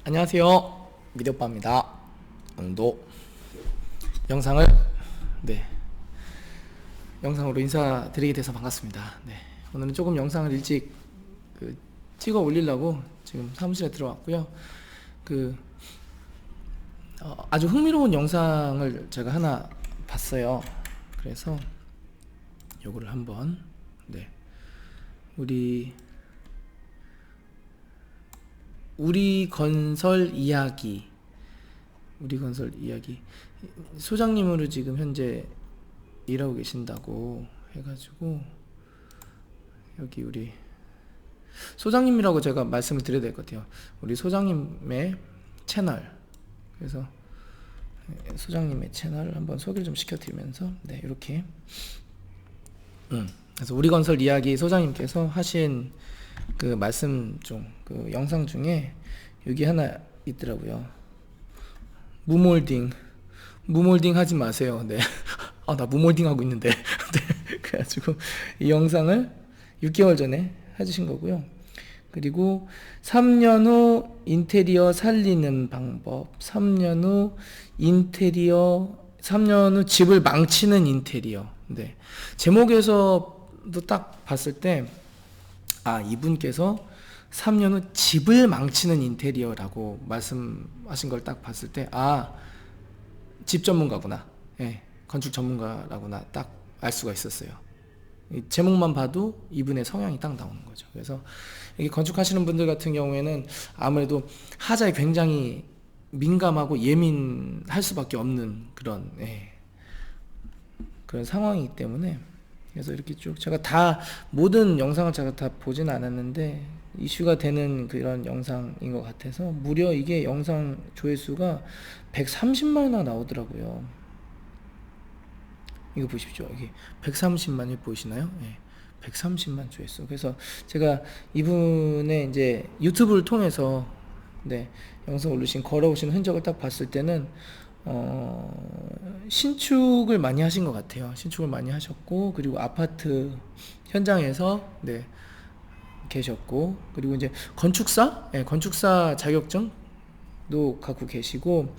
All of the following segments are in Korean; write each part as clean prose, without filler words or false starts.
안녕하세요, 미디오빠입니다. 오늘도 영상을 영상으로 인사드리게 돼서 반갑습니다. 오늘은 조금 영상을 일찍 찍어 올리려고 지금 사무실에 들어왔고요. 아주 흥미로운 영상을 제가 하나 봤어요. 그래서 요거를 한번 우리 건설 이야기 소장님으로 지금 현재 일하고 계신다고 해가지고 여기 우리 소장님이라고 제가 말씀을 드려야 될 것 같아요. 우리 소장님의 채널, 그래서 소장님의 채널 한번 소개를 좀 시켜드리면서 이렇게 그래서 우리 건설 이야기 소장님께서 하신 그 말씀 중, 그 영상 중에 여기 하나 있더라고요. 무몰딩 하지 마세요. 나 무몰딩 하고 있는데. 그래가지고 이 영상을 6개월 전에 해주신 거고요. 그리고 3년 후 인테리어 살리는 방법, 3년 후 집을 망치는 인테리어. 제목에서도 딱 봤을 때 이분께서 3년 후 집을 망치는 인테리어라고 말씀하신 걸 딱 봤을 때 집 전문가구나, 건축 전문가라구나 딱 알 수가 있었어요. 이 제목만 봐도 이분의 성향이 딱 나오는 거죠. 그래서 이게 건축하시는 분들 같은 경우에는 아무래도 하자에 굉장히 민감하고 예민할 수밖에 없는 그런 상황이기 때문에, 그래서 이렇게 쭉 제가 모든 영상을 제가 다 보진 않았는데 이슈가 되는 그런 영상인 것 같아서 무려 이게 영상 조회수가 130만이나 나오더라고요. 이거 보십시오. 이게 130만이 보이시나요? 130만 조회수. 그래서 제가 이분의 이제 유튜브를 통해서 영상 올리신 걸어오신 흔적을 딱 봤을 때는 신축을 많이 하신 것 같아요. 신축을 많이 하셨고, 그리고 아파트 현장에서 계셨고, 그리고 이제 건축사 자격증도 갖고 계시고,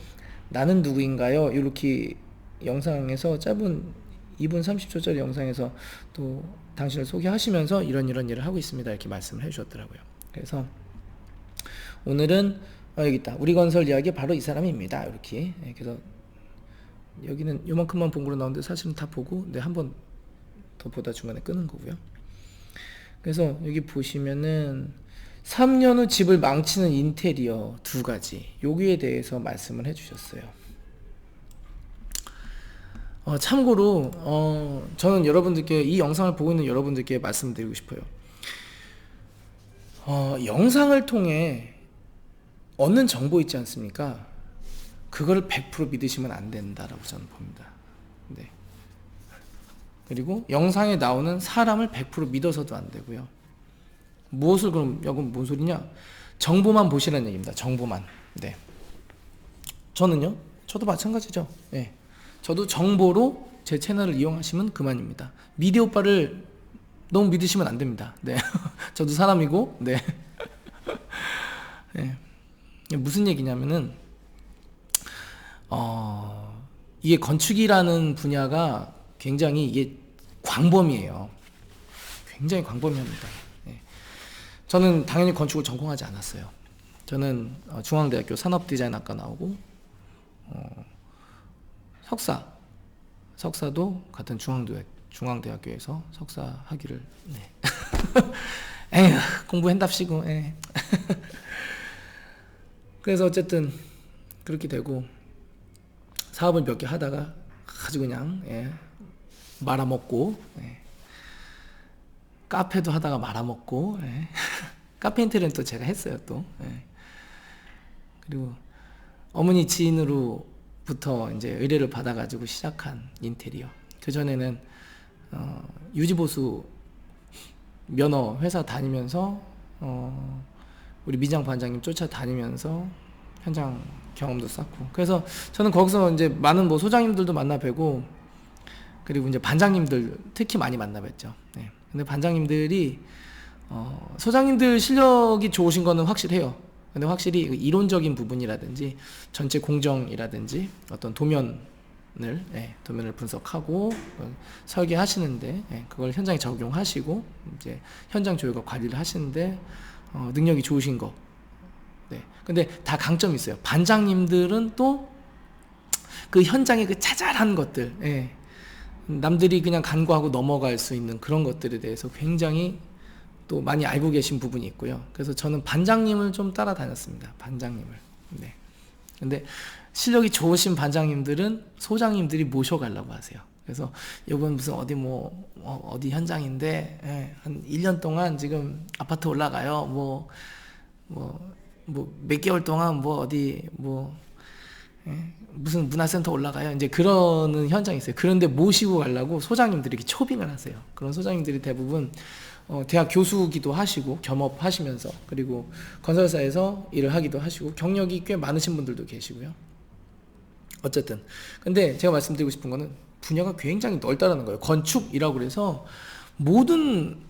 나는 누구인가요? 이렇게 영상에서 짧은 2분 30초짜리 영상에서 또 당신을 소개하시면서 이런 일을 하고 있습니다, 이렇게 말씀을 해주셨더라고요. 그래서 오늘은 여기 있다, 우리 건설 이야기 바로 이 사람입니다, 이렇게. 그래서 여기는 요만큼만 본 거로 나오는데 사실은 다 보고 한 번 더 보다 중간에 끄는 거고요. 그래서 여기 보시면은 3년 후 집을 망치는 인테리어 2가지, 여기에 대해서 말씀을 해주셨어요. 참고로 저는 여러분들께, 이 영상을 보고 있는 여러분들께 말씀드리고 싶어요. 영상을 통해 얻는 정보 있지 않습니까? 그거를 100% 믿으시면 안 된다라고 저는 봅니다. 그리고 영상에 나오는 사람을 100% 믿어서도 안 되고요. 무엇을 그럼 여건 뭔 소리냐? 정보만 보시라는 얘기입니다. 정보만. 저도 마찬가지죠. 저도 정보로 제 채널을 이용하시면 그만입니다. 미디오빠를 너무 믿으시면 안 됩니다. 저도 사람이고. 무슨 얘기냐면은 이게 건축이라는 분야가 굉장히 이게 광범위해요. 굉장히 광범위합니다. 저는 당연히 건축을 전공하지 않았어요. 저는 중앙대학교 산업디자인학과 나오고 석사도 같은 중앙대학교에서 석사 학위를 에휴, 공부한답시고. 그래서 어쨌든 그렇게 되고 사업을 몇 개 하다가 아주 그냥 말아먹고, 카페도 하다가 말아먹고, 카페 인테리어는 또 제가 했어요 또. 그리고 어머니 지인으로부터 이제 의뢰를 받아가지고 시작한 인테리어. 그 전에는 유지보수 면허 회사 다니면서 우리 미장 반장님 쫓아다니면서 현장 경험도 쌓고, 그래서 저는 거기서 이제 많은 소장님들도 만나 뵈고, 그리고 이제 반장님들 특히 많이 만나 뵀죠. 근데 반장님들이 소장님들 실력이 좋으신 거는 확실해요. 근데 확실히 그 이론적인 부분이라든지 전체 공정이라든지 어떤 도면을 분석하고 설계하시는데, 그걸 현장에 적용하시고 이제 현장 조율과 관리를 하시는데 능력이 좋으신 거. 네. 근데 다 강점이 있어요. 반장님들은 또 그 현장의 그 자잘한 것들, 남들이 그냥 간과하고 넘어갈 수 있는 그런 것들에 대해서 굉장히 또 많이 알고 계신 부분이 있고요. 그래서 저는 반장님을 좀 따라다녔습니다. 반장님을. 네. 근데 실력이 좋으신 반장님들은 소장님들이 모셔가려고 하세요. 그래서 이건 무슨 어디 어디 현장인데, 한 1년 동안 지금 아파트 올라가요. 몇 개월 동안 무슨 문화센터 올라가요. 이제 그러는 현장이 있어요. 그런데 모시고 가려고 소장님들이 이렇게 초빙을 하세요. 그런 소장님들이 대부분 대학 교수기도 하시고 겸업하시면서, 그리고 건설사에서 일을 하기도 하시고 경력이 꽤 많으신 분들도 계시고요. 어쨌든 근데 제가 말씀드리고 싶은 거는 분야가 굉장히 넓다라는 거예요. 건축이라고 그래서 모든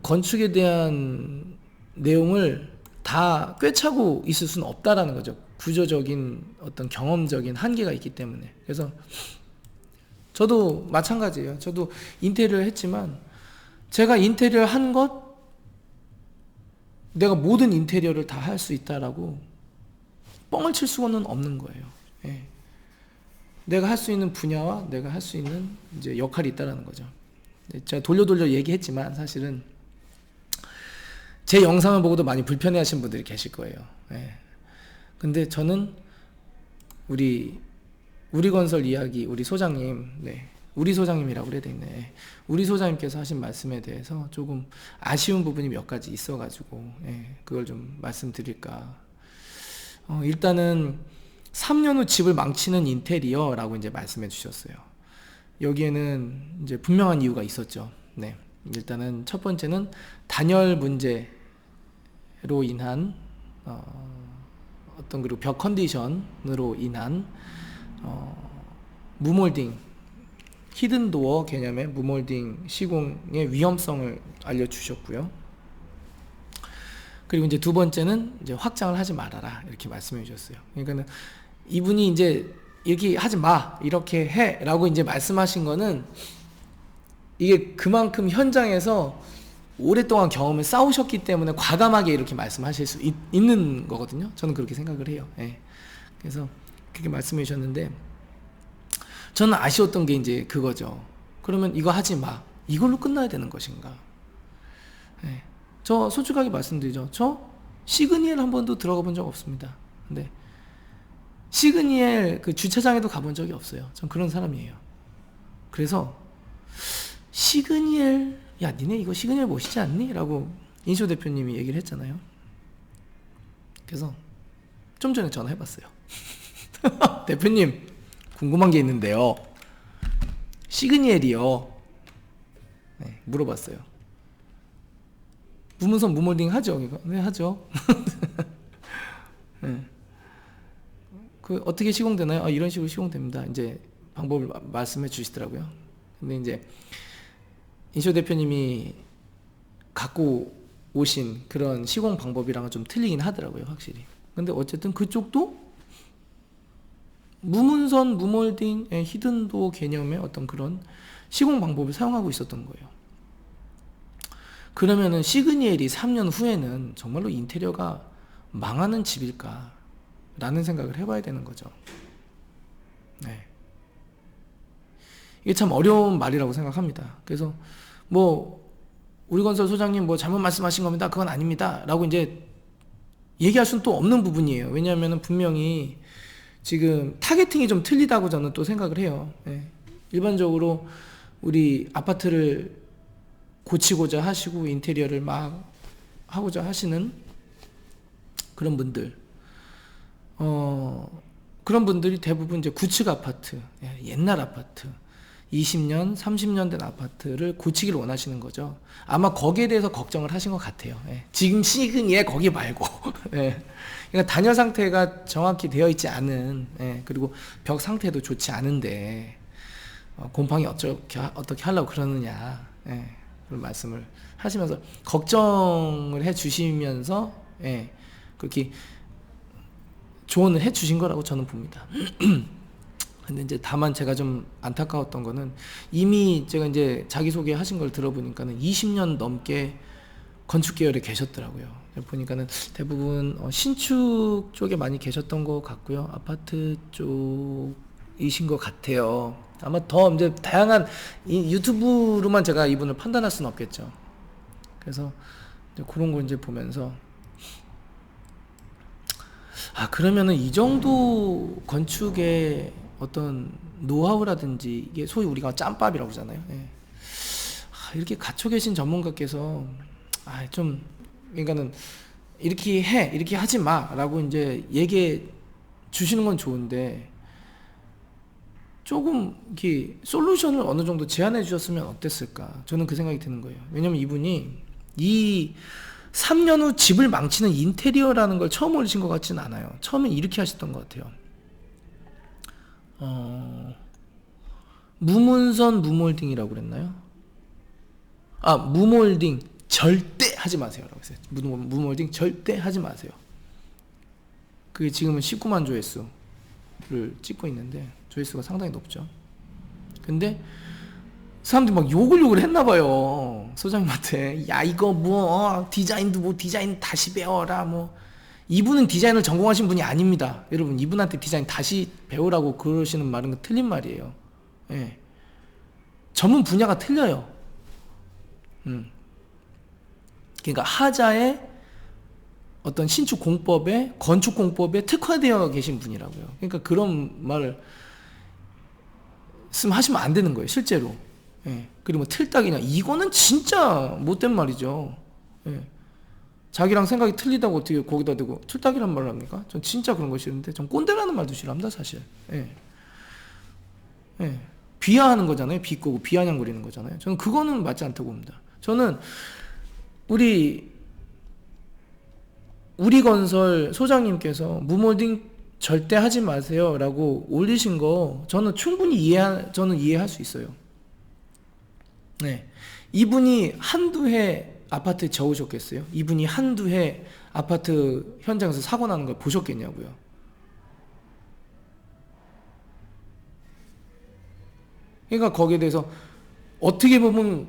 건축에 대한 내용을 다 꿰차고 있을 수는 없다라는 거죠. 구조적인 어떤 경험적인 한계가 있기 때문에. 그래서 저도 마찬가지예요. 저도 인테리어를 했지만 제가 인테리어를 한 것, 내가 모든 인테리어를 다 할 수 있다라고 뻥을 칠 수는 없는 거예요. 내가 할 수 있는 분야와 내가 할 수 있는 이제 역할이 있다라는 거죠. 제가 돌려 얘기했지만 사실은 제 영상을 보고도 많이 불편해하시는 분들이 계실 거예요. 근데 저는 우리 건설 이야기, 우리 소장님, 우리 소장님이라고 그래야 되겠네. 우리 소장님께서 하신 말씀에 대해서 조금 아쉬운 부분이 몇 가지 있어가지고, 그걸 좀 말씀드릴까. 일단은 3년 후 집을 망치는 인테리어라고 이제 말씀해 주셨어요. 여기에는 이제 분명한 이유가 있었죠. 일단은 첫 번째는 단열 문제로 인한 그리고 벽 컨디션으로 인한 무몰딩, 히든도어 개념의 무몰딩 시공의 위험성을 알려주셨고요. 그리고 이제 두 번째는 이제 확장을 하지 말아라, 이렇게 말씀해 주셨어요. 그러니까는 이분이 이제 이렇게 하지 마, 이렇게 해 라고 이제 말씀하신 거는 이게 그만큼 현장에서 오랫동안 경험을 쌓으셨기 때문에 과감하게 이렇게 말씀하실 수 있는 거거든요. 저는 그렇게 생각을 해요. 그래서 그렇게 말씀해 주셨는데, 저는 아쉬웠던 게 이제 그거죠. 그러면 이거 하지 마, 이걸로 끝나야 되는 것인가. 저 솔직하게 말씀드리죠. 저 시그니엘 한 번도 들어가 본 적 없습니다. 근데 시그니엘 그 주차장에도 가본 적이 없어요. 전 그런 사람이에요. 그래서 시그니엘, 야 니네 이거 시그니엘 멋있지 않니? 라고 인쇼 대표님이 얘기를 했잖아요. 그래서 좀 전에 전화해봤어요. 대표님 궁금한 게 있는데요, 시그니엘이요. 물어봤어요. 무문선 무몰딩 하죠? 네, 하죠. 그 어떻게 시공되나요? 이런 식으로 시공됩니다. 이제 방법을 말씀해 주시더라고요. 근데 이제 인쇼 대표님이 갖고 오신 그런 시공 방법이랑은 좀 틀리긴 하더라고요, 확실히. 근데 어쨌든 그쪽도 무문선 무몰딩 히든도어 개념의 어떤 그런 시공 방법을 사용하고 있었던 거예요. 그러면은 시그니엘이 3년 후에는 정말로 인테리어가 망하는 집일까 라는 생각을 해봐야 되는 거죠. 이게 참 어려운 말이라고 생각합니다. 그래서 우리 건설 소장님 잘못 말씀하신 겁니다, 그건 아닙니다 라고 이제 얘기할 수는 또 없는 부분이에요. 왜냐하면 분명히 지금 타겟팅이 좀 틀리다고 저는 또 생각을 해요. 일반적으로 우리 아파트를 고치고자 하시고 인테리어를 막 하고자 하시는 그런 분들, 그런 분들이 대부분 이제 구축 아파트, 옛날 아파트, 20년, 30년 된 아파트를 고치기를 원하시는 거죠. 아마 거기에 대해서 걱정을 하신 것 같아요. 지금 시그니엘 거기 말고. 그러니까 단열 상태가 정확히 되어 있지 않은, 그리고 벽 상태도 좋지 않은데 곰팡이 어떻게 하려고 그러느냐, 그런 말씀을 하시면서 걱정을 해 주시면서 예, 그렇게 조언을 해 주신 거라고 저는 봅니다. 근데 이제 다만 제가 좀 안타까웠던 거는 이미 제가 이제 자기소개 하신 걸 들어보니까는 20년 넘게 건축 계열에 계셨더라고요. 보니까는 대부분 신축 쪽에 많이 계셨던 것 같고요. 아파트 쪽이신 것 같아요. 아마 더 이제 다양한 유튜브로만 제가 이분을 판단할 수는 없겠죠. 그래서 이제 그런 걸 이제 보면서 그러면은 이 정도 건축의 어떤 노하우라든지 이게 소위 우리가 짬밥이라고 하잖아요. 예. 이렇게 갖춰 계신 전문가께서 좀 그러니까는 이렇게 하지 마라고 이제 얘기해 주시는 건 좋은데 조금 이렇게 솔루션을 어느 정도 제안해 주셨으면 어땠을까? 저는 그 생각이 드는 거예요. 왜냐면 이분이 이 3년 후 집을 망치는 인테리어라는 걸 처음 올리신 것 같지는 않아요. 처음에 이렇게 하셨던 것 같아요. 무문선 무몰딩이라고 그랬나요? 무몰딩 절대 하지 마세요 라고 했어요. 무몰딩 절대 하지 마세요. 그게 지금은 19만 조회수를 찍고 있는데 조회수가 상당히 높죠. 근데 사람들이 막 욕을 했나봐요. 소장님한테. 야 이거 디자인도 디자인 다시 배워라 이분은 디자인을 전공하신 분이 아닙니다. 여러분 이분한테 디자인 다시 배우라고 그러시는 말은 틀린 말이에요. 예. 전문 분야가 틀려요. 그러니까 하자의 어떤 신축 공법에 건축 공법에 특화되어 계신 분이라고요. 그러니까 그런 말을 하시면 안 되는 거예요, 실제로. 예. 그리고 틀딱이냐 이거는 진짜 못된 말이죠. 예. 자기랑 생각이 틀리다고 어떻게 거기다 대고 틀딱이란 말을 합니까? 전 진짜 그런 거 싫은데 전 꼰대라는 말도 싫어합니다 사실. 예. 예. 비하하는 거잖아요. 비꼬고 비아냥거리는 거잖아요. 저는 그거는 맞지 않다고 봅니다. 저는 우리건설 소장님께서 무몰딩 절대 하지 마세요 라고 올리신 거 저는 충분히 이해할 수 있어요. 네. 이분이 한두 해 아파트에 적으셨겠어요? 이분이 한두 해 아파트 현장에서 사고 나는 걸 보셨겠냐고요. 그러니까 거기에 대해서 어떻게 보면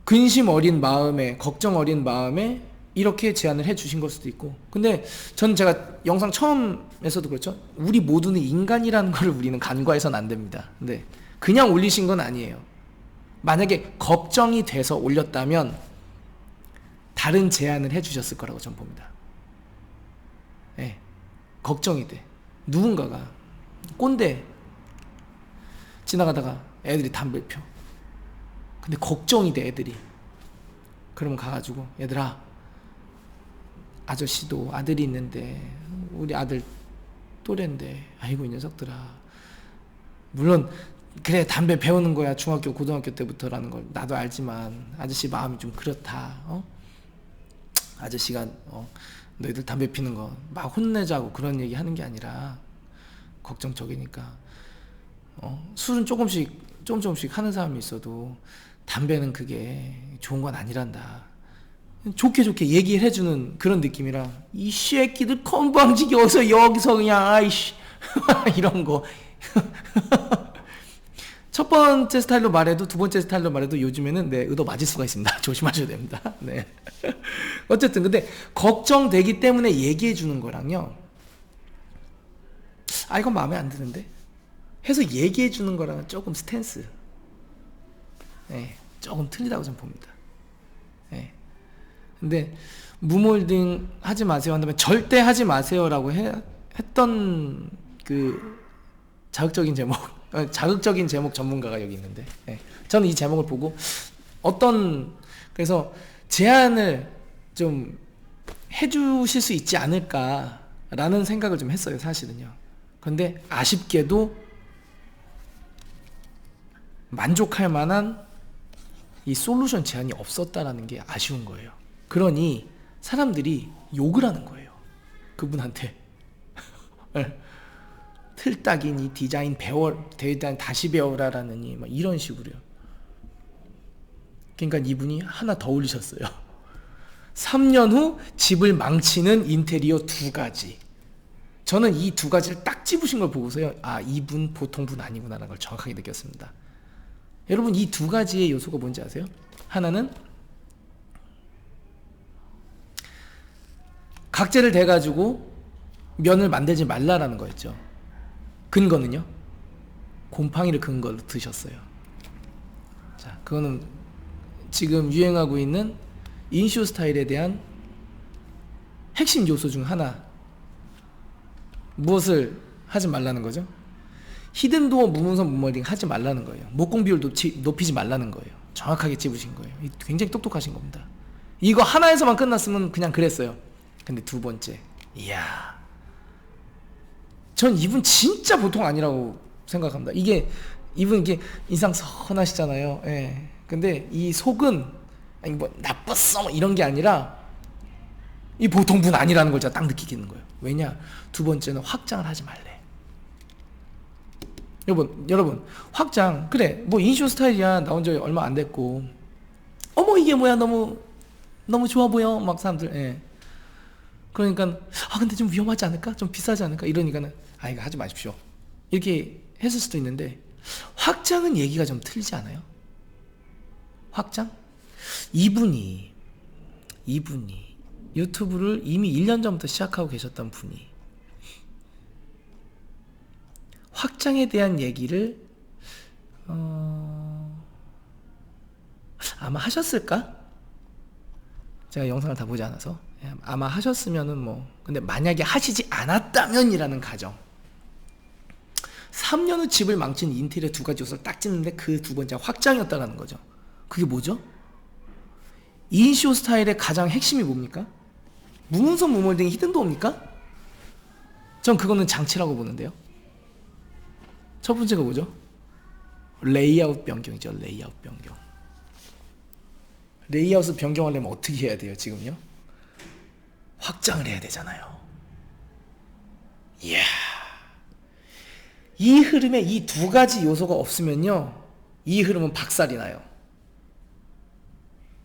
근심 어린 마음에 걱정 어린 마음에 이렇게 제안을 해 주신 걸 수도 있고, 근데 전 제가 영상 처음에서도 그렇죠. 우리 모두는 인간이라는 걸 우리는 간과해서는 안 됩니다. 근데 그냥 올리신 건 아니에요. 만약에 걱정이 돼서 올렸다면 다른 제안을 해 주셨을 거라고 전 봅니다. 네. 걱정이 돼. 누군가가 꼰대 지나가다가 애들이 담배 펴. 근데 걱정이 돼 애들이. 그러면 가가지고 얘들아, 아저씨도 아들이 있는데 우리 아들 또래인데 아이고 이 녀석들아, 물론 그래 담배 배우는 거야 중학교 고등학교 때부터라는 걸 나도 알지만 아저씨 마음이 좀 그렇다. 아저씨가 너희들 담배 피는 거 막 혼내자고 그런 얘기 하는 게 아니라 걱정적이니까 술은 조금씩 하는 사람이 있어도 담배는 그게 좋은 건 아니란다. 좋게 얘기를 해주는 그런 느낌이라, 이 새끼들 건방지게 어서 여기서 그냥 아이씨 이런 거 첫 번째 스타일로 말해도 두 번째 스타일로 말해도 요즘에는 의도 맞을 수가 있습니다. 조심하셔야 됩니다. 네. 어쨌든 근데 걱정되기 때문에 얘기해 주는 거랑요, 이건 마음에 안 드는데 해서 얘기해 주는 거랑은 조금 스탠스, 네, 조금 틀리다고 저는 봅니다. 네. 근데 무몰딩 하지 마세요 한다면 절대 하지 마세요라고 했던 그 자극적인 제목 전문가가 여기 있는데, 네. 저는 이 제목을 보고 그래서 제안을 좀 해주실 수 있지 않을까라는 생각을 좀 했어요 사실은요. 근데 아쉽게도 만족할 만한 이 솔루션 제안이 없었다라는 게 아쉬운 거예요. 그러니 사람들이 욕을 하는 거예요 그분한테. 틀딱이니 디자인 다시 배워라라느니 막 이런 식으로요. 그러니까 이분이 하나 더 올리셨어요. 3년 후 집을 망치는 인테리어 2가지. 저는 이 2가지를 딱 집으신 걸 보고서요, 아, 이분 보통 분 아니구나라는 걸 정확하게 느꼈습니다. 여러분, 이 2가지의 요소가 뭔지 아세요? 하나는 각재를 대가지고 면을 만들지 말라라는 거였죠. 근거는요? 곰팡이를 근거로 드셨어요. 자, 그거는 지금 유행하고 있는 인쇼 스타일에 대한 핵심 요소 중 하나. 무엇을 하지 말라는 거죠? 히든도어 무문선 무머링 하지 말라는 거예요. 목공 비율 높이지 말라는 거예요. 정확하게 찝으신 거예요. 굉장히 똑똑하신 겁니다. 이거 하나에서만 끝났으면 그냥 그랬어요. 근데 2번째, 이야, 전 이분 진짜 보통 아니라고 생각합니다. 이분 인상 선하시잖아요. 예. 근데 이 속은 아니 뭐 나빴어 뭐 이런 게 아니라 이 보통 분 아니라는 걸 제가 딱 느끼겠는 거예요. 왜냐? 2번째는 확장을 하지 말래. 여러분 확장, 그래 뭐 인쇼 스타일이야, 나온 지 얼마 안 됐고, 어머 이게 뭐야, 너무 좋아 보여 막 사람들. 예. 그러니까 근데 좀 위험하지 않을까? 좀 비싸지 않을까? 이러니까는 이거 하지 마십시오. 이렇게 했을 수도 있는데, 확장은 얘기가 좀 틀리지 않아요? 확장? 이분이 유튜브를 이미 1년 전부터 시작하고 계셨던 분이 확장에 대한 얘기를 아마 하셨을까? 제가 영상을 다 보지 않아서 아마 하셨으면은 뭐, 근데 만약에 하시지 않았다면이라는 가정, 3년 후 집을 망친 인테리어 2가지 요소를 딱 찍는데 그 2번째가 확장이었다는 거죠. 그게 뭐죠? 인쇼 스타일의 가장 핵심이 뭡니까? 무문선 무몰딩 히든도어입니까? 전 그거는 장치라고 보는데요. 첫 번째가 뭐죠? 레이아웃 변경이죠. 레이아웃 변경. 레이아웃을 변경하려면 어떻게 해야 돼요? 지금요? 확장을 해야 되잖아요. 이야, 이 흐름에 이 2가지 요소가 없으면요, 이 흐름은 박살이 나요.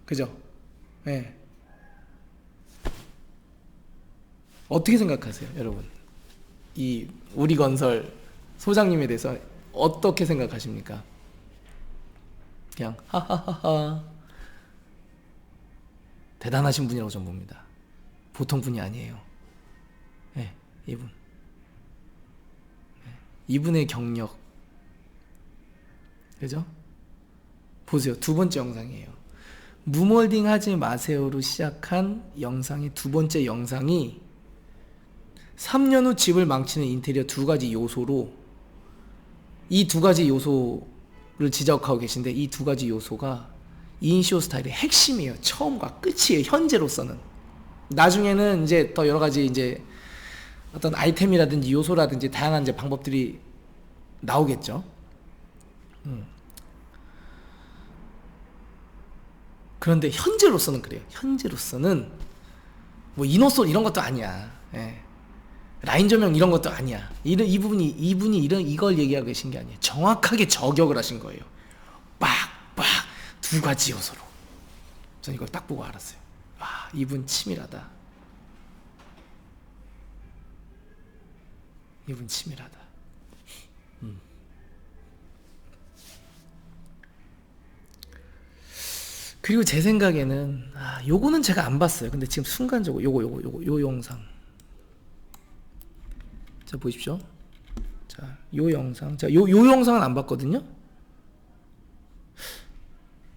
그죠? 네. 어떻게 생각하세요, 여러분? 이 우리건설 소장님에 대해서 어떻게 생각하십니까? 그냥 하하하하, 대단하신 분이라고 저는 봅니다. 보통 분이 아니에요. 네, 이분. 네, 이분의 경력, 그죠? 보세요. 2번째 영상이에요. 무몰딩 하지 마세요로 시작한 영상의 2번째 영상이 3년 후 집을 망치는 인테리어 2가지 요소로, 이 2가지 요소를 지적하고 계신데, 이 2가지 요소가 인쇼 스타일의 핵심이에요. 처음과 끝이에요. 현재로서는. 나중에는 이제 더 여러 가지 이제 어떤 아이템이라든지 요소라든지 다양한 이제 방법들이 나오겠죠. 그런데 현재로서는 그래요. 현재로서는 뭐 이노솔 이런 것도 아니야. 예. 라인 조명 이런 것도 아니야. 이분이 이걸 얘기하고 계신 게 아니에요. 정확하게 저격을 하신 거예요. 빡빡 2가지 요소로. 전 이걸 딱 보고 알았어요. 와, 이분 치밀하다. 이분 치밀하다. 그리고 제 생각에는 요거는 제가 안 봤어요. 근데 지금 순간적으로 요 영상, 자 보십시오. 자, 요 영상, 요 영상은 안 봤거든요.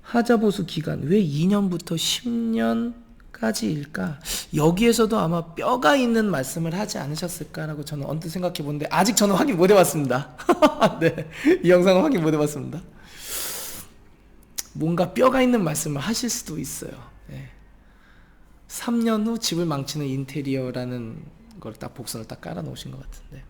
하자보수 기간 왜 2년부터 10년까지일까? 여기에서도 아마 뼈가 있는 말씀을 하지 않으셨을까라고 저는 언뜻 생각해 보는데, 아직 저는 확인 못 해봤습니다. 네, 이 영상은 확인 못 해봤습니다. 뭔가 뼈가 있는 말씀을 하실 수도 있어요. 네. 3년 후 집을 망치는 인테리어라는 걸 딱 복선을 딱 깔아 놓으신 것 같은데,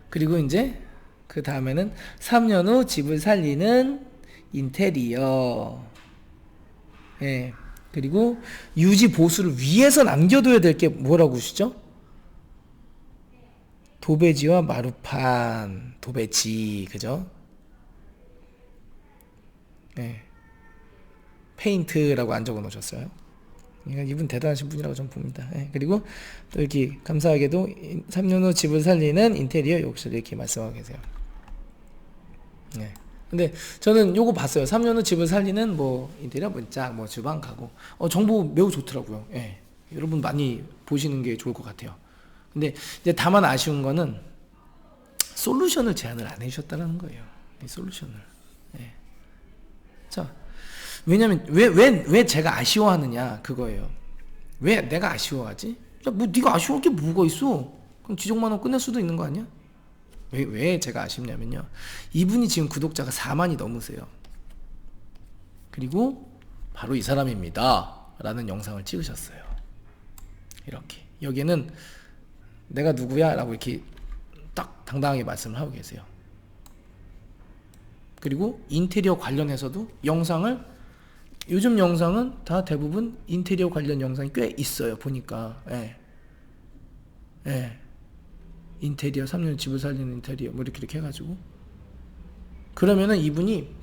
그리고 이제 그 다음에는 3년 후 집을 살리는 인테리어. 예. 그리고 유지 보수를 위해서 남겨둬야 될 게 뭐라고 하시죠? 도배지와 마루판, 도배지, 그죠? 예. 페인트라고 안 적어 놓으셨어요. 그러니까 이분 대단하신 분이라고 저는 봅니다. 예. 그리고 또 이렇게 감사하게도 3년 후 집을 살리는 인테리어 욕실 이렇게 말씀하고 계세요. 예. 근데 저는 요거 봤어요. 3년 후 집을 살리는 뭐 인테리어 문짝 뭐 주방 가구 정보 매우 좋더라고요. 예. 여러분 많이 보시는 게 좋을 것 같아요. 근데 이제 다만 아쉬운 거는 솔루션을 제안을 안 해주셨다는 거예요. 이 솔루션을. 예. 자, 왜냐면 왜 제가 아쉬워하느냐 그거예요. 왜 내가 아쉬워하지? 야, 뭐 네가 아쉬울 게 뭐가 있어? 그럼 지적만 하고 끝낼 수도 있는 거 아니야? 왜 제가 아쉽냐면요. 이분이 지금 구독자가 4만이 넘으세요. 그리고 바로 이 사람입니다. 라는 영상을 찍으셨어요. 이렇게. 여기에는 내가 누구야? 라고 이렇게 딱 당당하게 말씀을 하고 계세요. 그리고 인테리어 관련해서도 영상을 요즘 영상은 다 대부분 인테리어 관련 영상이 꽤 있어요. 보니까. 예. 예. 인테리어 3년 집을 살리는 인테리어 뭐 이렇게 해가지고 그러면은 이분이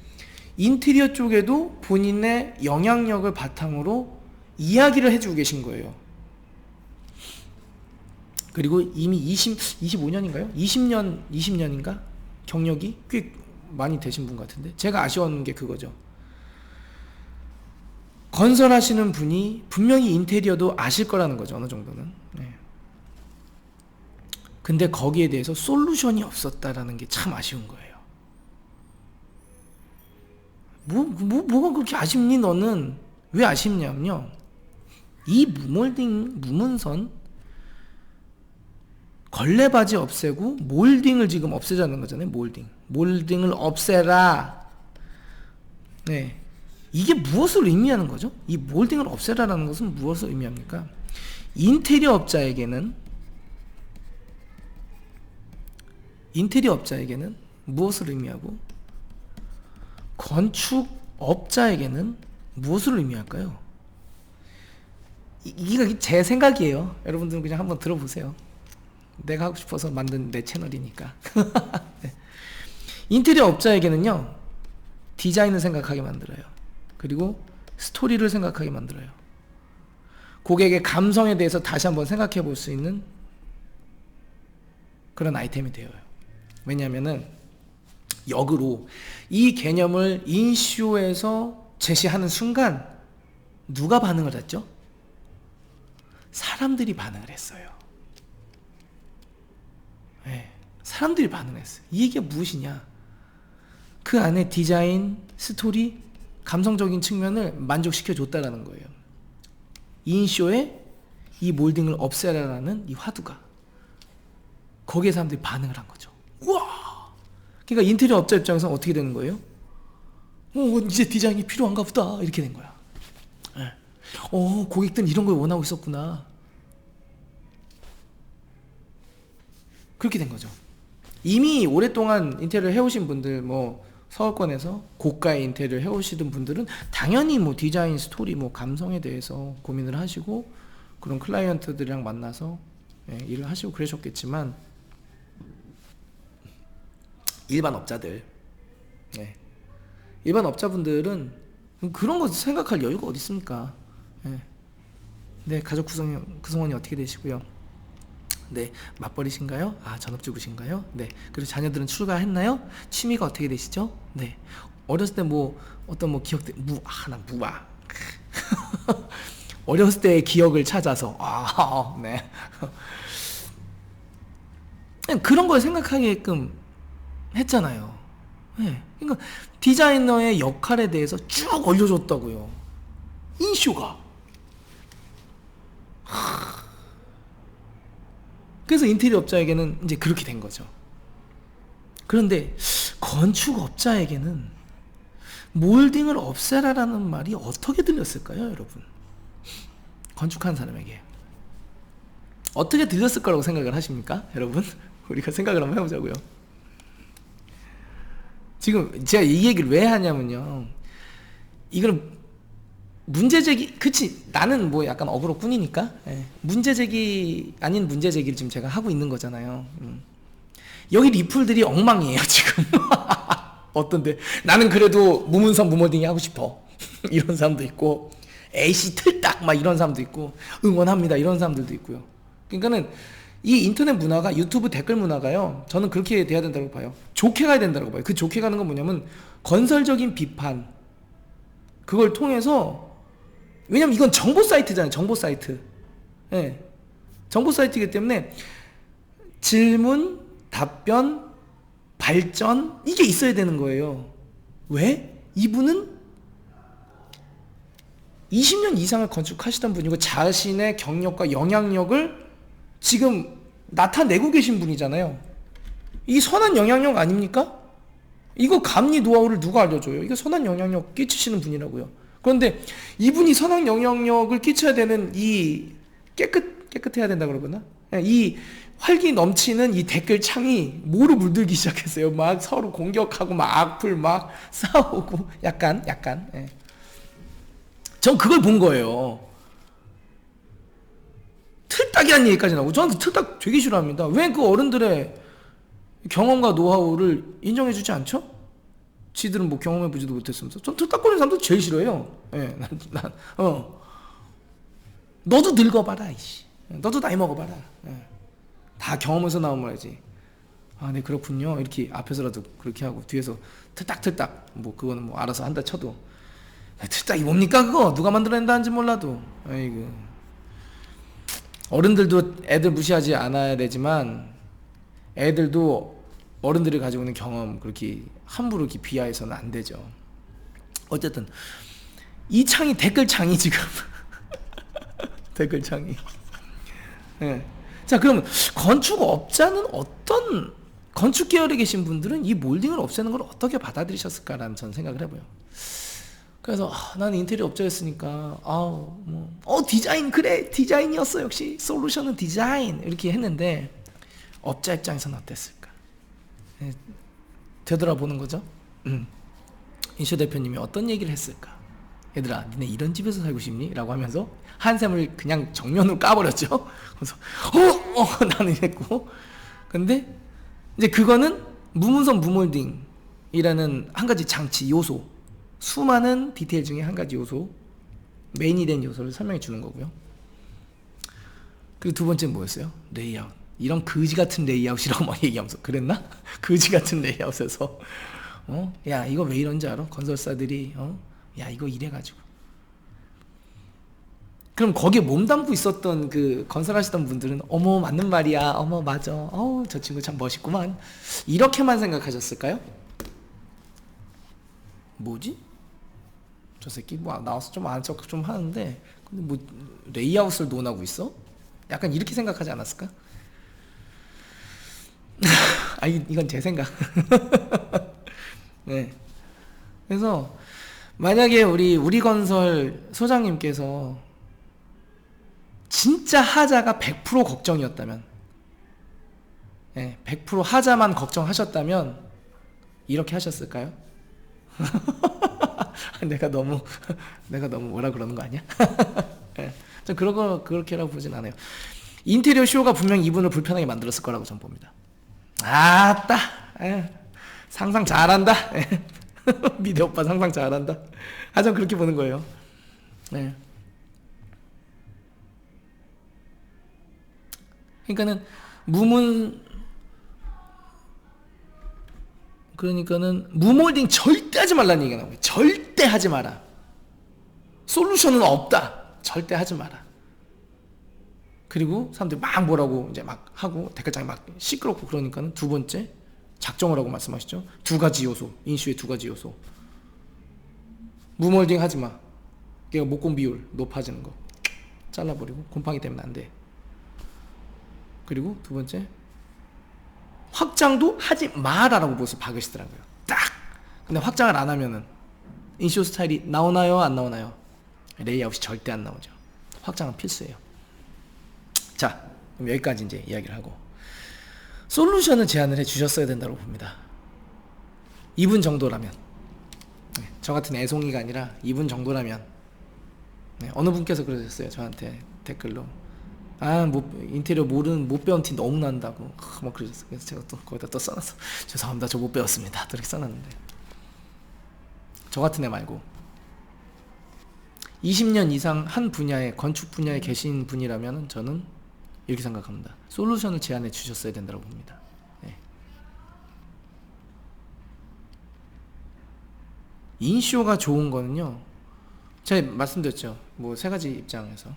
인테리어 쪽에도 본인의 영향력을 바탕으로 이야기를 해주고 계신 거예요. 그리고 이미 25년인가요? 20년인가? 경력이 꽤 많이 되신 분 같은데 제가 아쉬워하는 게 그거죠. 건설하시는 분이 분명히 인테리어도 아실 거라는 거죠. 어느 정도는. 네. 근데 거기에 대해서 솔루션이 없었다라는 게 참 아쉬운 거예요. 뭐가 그렇게 아쉽니 너는? 왜 아쉽냐면요. 이 무문선 걸레바지 없애고 몰딩을 지금 없애자는 거잖아요. 몰딩을 없애라. 네. 이게 무엇을 의미하는 거죠? 이 몰딩을 없애라라는 것은 무엇을 의미합니까? 인테리어 업자에게는 무엇을 의미하고 건축업자에게는 무엇을 의미할까요? 이게 제 생각이에요. 여러분들은 그냥 한번 들어보세요. 내가 하고 싶어서 만든 내 채널이니까. 네. 인테리어 업자에게는요, 디자인을 생각하게 만들어요. 그리고 스토리를 생각하게 만들어요. 고객의 감성에 대해서 다시 한번 생각해 볼 수 있는 그런 아이템이 되어요. 왜냐하면은 역으로 이 개념을 인쇼에서 제시하는 순간 누가 반응을 했죠? 사람들이 반응을 했어요. 네, 사람들이 반응했어요. 이게 무엇이냐? 그 안에 디자인, 스토리, 감성적인 측면을 만족시켜 줬다라는 거예요. 인쇼에 이 몰딩을 없애라라는 이 화두가 거기에 사람들이 반응을 한 거죠. 우와! 그러니까 인테리어 업자 입장에서는 어떻게 되는 거예요? 이제 디자인이 필요한가 보다 이렇게 된 거야. 네. 고객들은 이런 걸 원하고 있었구나. 그렇게 된 거죠. 이미 오랫동안 인테리어 해오신 분들, 뭐 서울권에서 고가의 인테리어 해오시던 분들은 당연히 뭐 디자인, 스토리, 뭐 감성에 대해서 고민을 하시고 그런 클라이언트들이랑 만나서 일을 하시고 그러셨겠지만 일반 업자들, 일반 업자분들은 그런 거 생각할 여유가 어디 있습니까? 네, 가족 구성원이 어떻게 되시고요? 네, 맞벌이신가요? 전업주부신가요? 네, 그리고 자녀들은 출가했나요? 취미가 어떻게 되시죠? 네, 어렸을 때 뭐 어떤 뭐 기억들 나 무아 어렸을 때의 기억을 찾아서 네 그런 걸 생각하게끔 했잖아요. 네, 그러니까 디자이너의 역할에 대해서 쭉 올려줬다고요. 인쇼가. 그래서 인테리어 업자에게는 이제 그렇게 된 거죠. 그런데 건축업자에게는 몰딩을 없애라라는 말이 어떻게 들렸을까요, 여러분? 건축하는 사람에게 어떻게 들렸을 거라고 생각을 하십니까, 여러분? 우리가 생각을 한번 해보자고요. 지금 제가 이 얘기를 왜 하냐면요, 이걸 문제제기, 그치, 나는 뭐 약간 어그로꾼이니까 문제제기 아닌 문제제기를 지금 제가 하고 있는 거잖아요. 여기 리플들이 엉망이에요 지금. 어떤데? 나는 그래도 무문선 무몰딩이 하고 싶어. 이런 사람도 있고, 에이씨 틀딱 막 이런 사람도 있고, 응원합니다 이런 사람들도 있고요. 그러니까는 이 인터넷 문화가, 유튜브 댓글 문화가요, 저는 그렇게 돼야 된다고 봐요. 좋게 가야 된다고 봐요. 그 좋게 가는 건 뭐냐면 건설적인 비판, 그걸 통해서, 왜냐면 이건 정보 사이트잖아요. 정보 사이트. 예. 정보 사이트이기 때문에 질문, 답변, 발전, 이게 있어야 되는 거예요. 왜? 이분은 20년 이상을 건축하시던 분이고 자신의 경력과 영향력을 지금 나타내고 계신 분이잖아요. 이 선한 영향력 아닙니까? 이거 감리 노하우를 누가 알려줘요? 이거 선한 영향력 끼치시는 분이라고요. 그런데 이분이 선한 영향력을 끼쳐야 되는 이 깨끗해야 된다 그러구나. 이 활기 넘치는 이 댓글 창이 뭐로 물들기 시작했어요. 막 서로 공격하고 막 악플 막 싸우고 약간. 예. 전 그걸 본 거예요. 틀딱이라는 얘기까지 나오고, 저는 틀딱 되게 싫어합니다. 왜 그 어른들의 경험과 노하우를 인정해주지 않죠? 지들은 뭐 경험해보지도 못했으면서. 전 틀딱거리는 사람도 제일 싫어해요. 예, 너도 늙어봐라, 이씨. 너도 나이 먹어봐라. 예. 다 경험에서 나온 말이지. 아, 네, 그렇군요. 이렇게 앞에서라도 그렇게 하고, 뒤에서 틀딱틀딱, 뭐, 그거는 뭐, 알아서 한다 쳐도. 틀딱이 뭡니까, 그거? 누가 만들어낸다는지 몰라도. 아이고. 어른들도 애들 무시하지 않아야 되지만, 애들도 어른들이 가지고 있는 경험, 그렇게 함부로 이렇게 비하해서는 안 되죠. 어쨌든, 이 창이 댓글창이 지금. 댓글창이. 네. 자, 그러면 건축업자는 어떤, 건축 계열에 계신 분들은 이 몰딩을 없애는 걸 어떻게 받아들이셨을까라는 저는 생각을 해봐요. 그래서 나는 인테리어 업자였으니까 디자인, 그래 디자인이었어, 역시 솔루션은 디자인, 이렇게 했는데 업자 입장에서는 어땠을까? 네, 되돌아보는 거죠. 인쇼 대표님이 어떤 얘기를 했을까? 얘들아, 니네 이런 집에서 살고 싶니? 라고 하면서 한샘을 그냥 정면으로 까버렸죠. 그래서 나는 이랬고, 근데 이제 그거는 무문선 무몰딩이라는 한 가지 장치 요소, 수많은 디테일 중에 한 가지 요소, 메인이 된 요소를 설명해 주는 거고요. 그리고 두 번째는 뭐였어요? 레이아웃. 이런 거지 같은 레이아웃이라고 막 얘기하면서, 그랬나? 거지 같은 레이아웃에서 야, 이거 왜 이런지 알아? 건설사들이 야, 이거 이래가지고. 그럼 거기에 몸담고 있었던 그 건설하시던 분들은 어머, 맞는 말이야, 어머, 맞아, 저 친구 참 멋있구만, 이렇게만 생각하셨을까요? 뭐지? 저 새끼 뭐 나와서 좀 아는 척 좀 하는데, 근데 뭐 레이아웃을 논하고 있어? 약간 이렇게 생각하지 않았을까? 이건 제 생각. 네. 그래서 만약에 우리 건설 소장님께서 진짜 하자가 100% 걱정이었다면, 네, 100% 하자만 걱정하셨다면 이렇게 하셨을까요? 내가 너무 뭐라 그러는 거 아니야? 네, 전 그렇게라고 보진 않아요. 인테리어 쇼가 분명 이분을 불편하게 만들었을 거라고 전 봅니다. 아따, 상상 잘한다. 미대 오빠 상상 잘한다. 전 그렇게 보는 거예요. 네. 그러니까는 무몰딩 절대 하지 말라는 얘기가 나와요. 절대 하지 마라. 솔루션은 없다. 절대 하지 마라. 그리고 사람들이 막 뭐라고 이제 막 하고 댓글장에 막 시끄럽고 그러니까는 두 번째, 작정을 하고 말씀하시죠. 두 가지 요소, 인슈의 두 가지 요소. 무몰딩 하지 마. 얘가 목공 비율 높아지는 거 잘라버리고, 곰팡이 때문에 안 돼. 그리고 두 번째, 확장도 하지 마라라고 못을 박으시더라고요. 딱. 근데 확장을 안 하면은 인쇼 스타일이 나오나요, 안 나오나요? 레이아웃이 절대 안 나오죠. 확장은 필수예요. 자, 그럼 여기까지 이제 이야기를 하고, 솔루션을 제안을 해 주셨어야 된다고 봅니다. 이분 정도라면, 저 같은 애송이가 아니라 이분 정도라면, 어느 분께서 그러셨어요, 저한테 댓글로. 인테리어 못 배운 티 너무 난다고 막 그러셨어요. 그래서 제가 또 거기다 또 써놨어. 죄송합니다, 저 못 배웠습니다. 또 이렇게 써놨는데, 저 같은 애 말고 20년 이상 한 분야에, 건축 분야에 계신 분이라면 저는 이렇게 생각합니다. 솔루션을 제안해 주셨어야 된다고 봅니다. 네. 인쇼가 좋은 거는요, 제가 말씀드렸죠. 뭐 세 가지 입장에서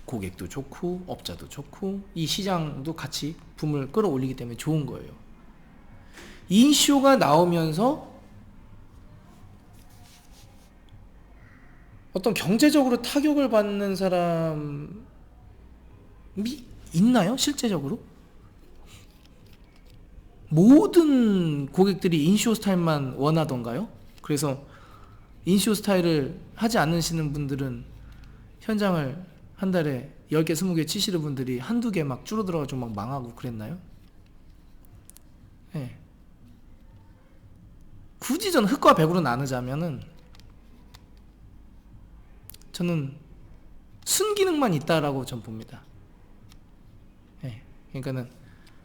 고객도 좋고 업자도 좋고 이 시장도 같이 붐을 끌어올리기 때문에 좋은 거예요. 인쇼가 나오면서 어떤 경제적으로 타격을 받는 사람이 있나요? 실제적으로? 모든 고객들이 인쇼 스타일만 원하던가요? 그래서 인쇼 스타일을 하지 않으시는 분들은 현장을 한 달에 10개, 20개 치시는 분들이 한두 개 막 줄어들어가지고 막 망하고 그랬나요? 네. 굳이 저는 흑과 백으로 나누자면은 저는 순기능만 있다라고 전 봅니다. 네. 그러니까는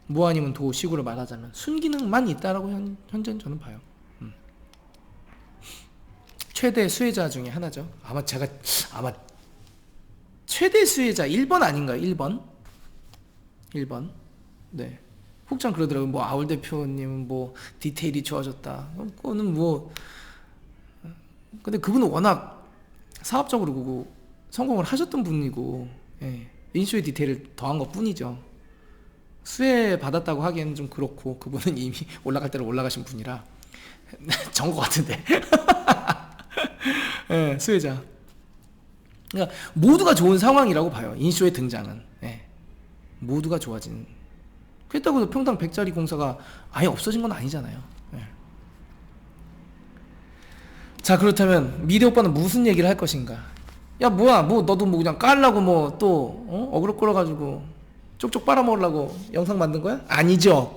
뭐 아니면 도, 식으로 말하자면 순기능만 있다라고 현재는 저는 봐요. 최대 수혜자 중에 하나죠. 아마 최대 수혜자 1번 아닌가요? 1번. 네. 혹장 그러더라고요. 뭐 아울 대표님은 뭐 디테일이 좋아졌다. 그거는 뭐, 근데 그분은 워낙 사업적으로 그거 성공을 하셨던 분이고, 예. 인쇼의 디테일을 더한 것 뿐이죠. 수혜 받았다고 하기에는 좀 그렇고, 그분은 이미 올라갈 대로 올라가신 분이라 전 것 같은데. 예, 수혜자. 그러니까 모두가 좋은 상황이라고 봐요. 인쇼의 등장은. 예. 모두가 좋아진. 그렇다고 해서 평당 100짜리 공사가 아예 없어진 건 아니잖아요. 예. 자, 그렇다면 미래 오빠는 무슨 얘기를 할 것인가? 야, 뭐야, 뭐 너도 뭐 그냥 깔라고 뭐 또 어그로 끌어가지고 쪽쪽 빨아먹으려고 영상 만든 거야? 아니죠.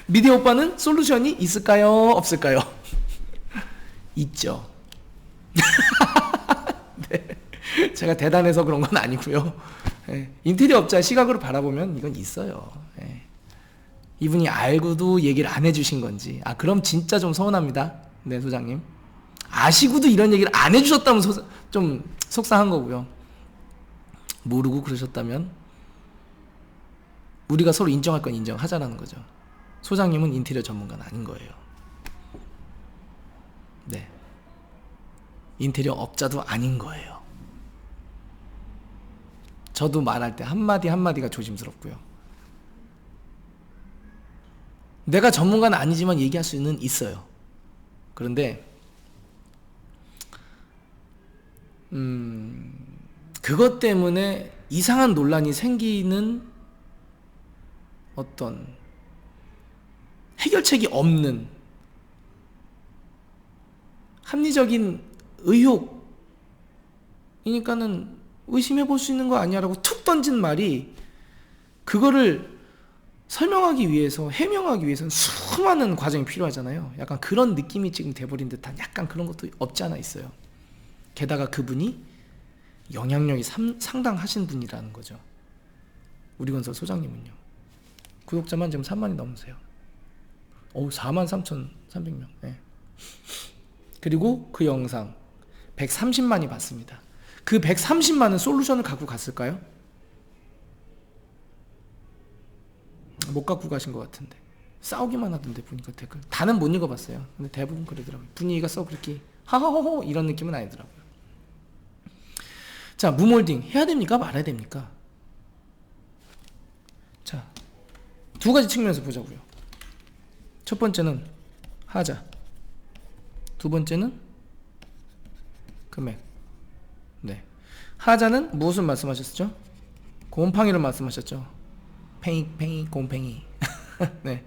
미래 오빠는 솔루션이 있을까요? 없을까요? 있죠. 네. 제가 대단해서 그런 건 아니고요. 네. 인테리어 업자 시각으로 바라보면 이건 있어요. 네. 이분이 알고도 얘기를 안 해주신 건지, 그럼 진짜 좀 서운합니다. 네, 소장님. 아시고도 이런 얘기를 안 해주셨다면 좀 속상한 거고요. 모르고 그러셨다면 우리가 서로 인정할 건 인정하자라는 거죠. 소장님은 인테리어 전문가는 아닌 거예요. 네. 인테리어 업자도 아닌 거예요. 저도 말할 때 한마디 한마디가 조심스럽고요. 내가 전문가는 아니지만 얘기할 수는 있어요. 그런데 그것 때문에 이상한 논란이 생기는 어떤 해결책이 없는 합리적인 의혹이니까는 의심해 볼 수 있는 거 아니야라고 툭 던진 말이, 그거를 설명하기 위해서, 해명하기 위해서는 수많은 과정이 필요하잖아요. 약간 그런 느낌이 지금 돼버린 듯한 약간 그런 것도 없지 않아 있어요. 게다가 그분이 영향력이 상당하신 분이라는 거죠. 우리건설 소장님은요. 구독자만 지금 3만이 넘으세요. 43,300명. 네. 그리고 그 영상 130만이 봤습니다. 그 130만은 솔루션을 갖고 갔을까요? 못 갖고 가신 것 같은데. 싸우기만 하던데 보니까 댓글. 다는 못 읽어봤어요. 근데 대부분 그러더라고요. 분위기가 썩 그렇게 하하호호 이런 느낌은 아니더라고요. 자, 무몰딩 해야 됩니까? 말아야 됩니까? 자, 두 가지 측면에서 보자고요. 첫 번째는 하자. 두 번째는 금액. 네. 하자는 무엇을 말씀하셨죠? 곰팡이를 말씀하셨죠. 팽이, 곰팽이. 네.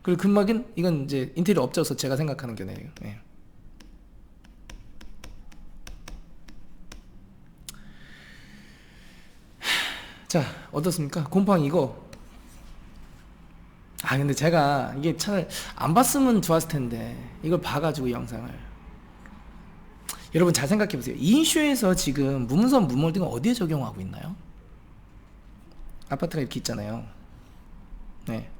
그리고 금막은 이건 이제 인테리어 업자로서 제가 생각하는 견해예요. 네. 자, 어떻습니까? 곰팡이 이거. 근데 제가 이게 잘 안 봤으면 좋았을 텐데 이걸 봐가지고 영상을. 여러분 잘 생각해보세요. 인쇼에서 지금 무문선 무몰딩은 어디에 적용하고 있나요? 아파트가 이렇게 있잖아요. 네.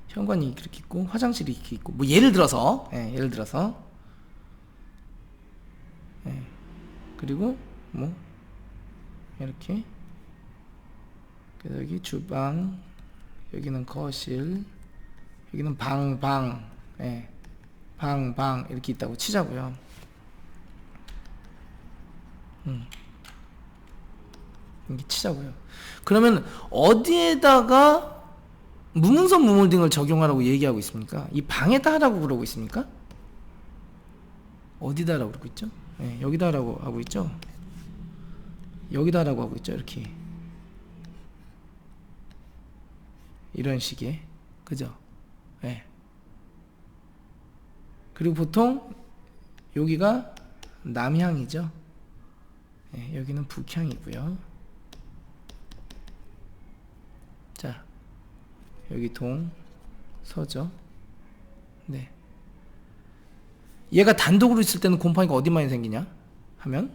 현관이 이렇게 있고 화장실이 이렇게 있고, 뭐 예를 들어서 예. 그리고 뭐 이렇게, 그래서 여기 주방, 여기는 거실, 여기는 방, 예. 방 이렇게 있다고 치자고요. 이렇게 치자고요. 그러면 어디에다가 무문선 무몰딩을 적용하라고 얘기하고 있습니까? 이 방에다 하라고 그러고 있습니까? 어디다 하라고 그러고 있죠? 네, 여기다 하라고 하고 있죠? 여기다 하라고 하고 있죠? 이렇게 이런 식의, 그죠? 네. 그리고 보통 여기가 남향이죠? 네, 여기는 북향이고요. 자, 여기 서죠. 네. 얘가 단독으로 있을 때는 곰팡이가 어디 많이 생기냐 하면,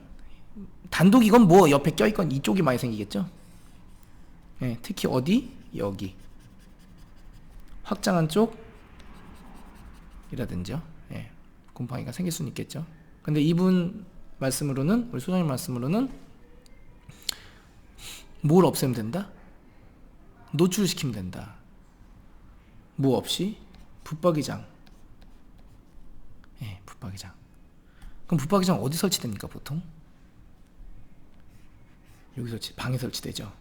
단독이건 뭐 옆에 껴있건 이쪽이 많이 생기겠죠. 네, 특히 어디? 여기 확장한 쪽이라든지요. 네, 곰팡이가 생길 수는 있겠죠. 근데 이분 말씀으로는, 우리 소장님 말씀으로는 뭘 없애면 된다? 노출시키면 된다. 뭐 없이? 붙박이장. 예, 붙박이장. 그럼 붙박이장 어디 설치됩니까, 보통? 여기 방에 설치되죠.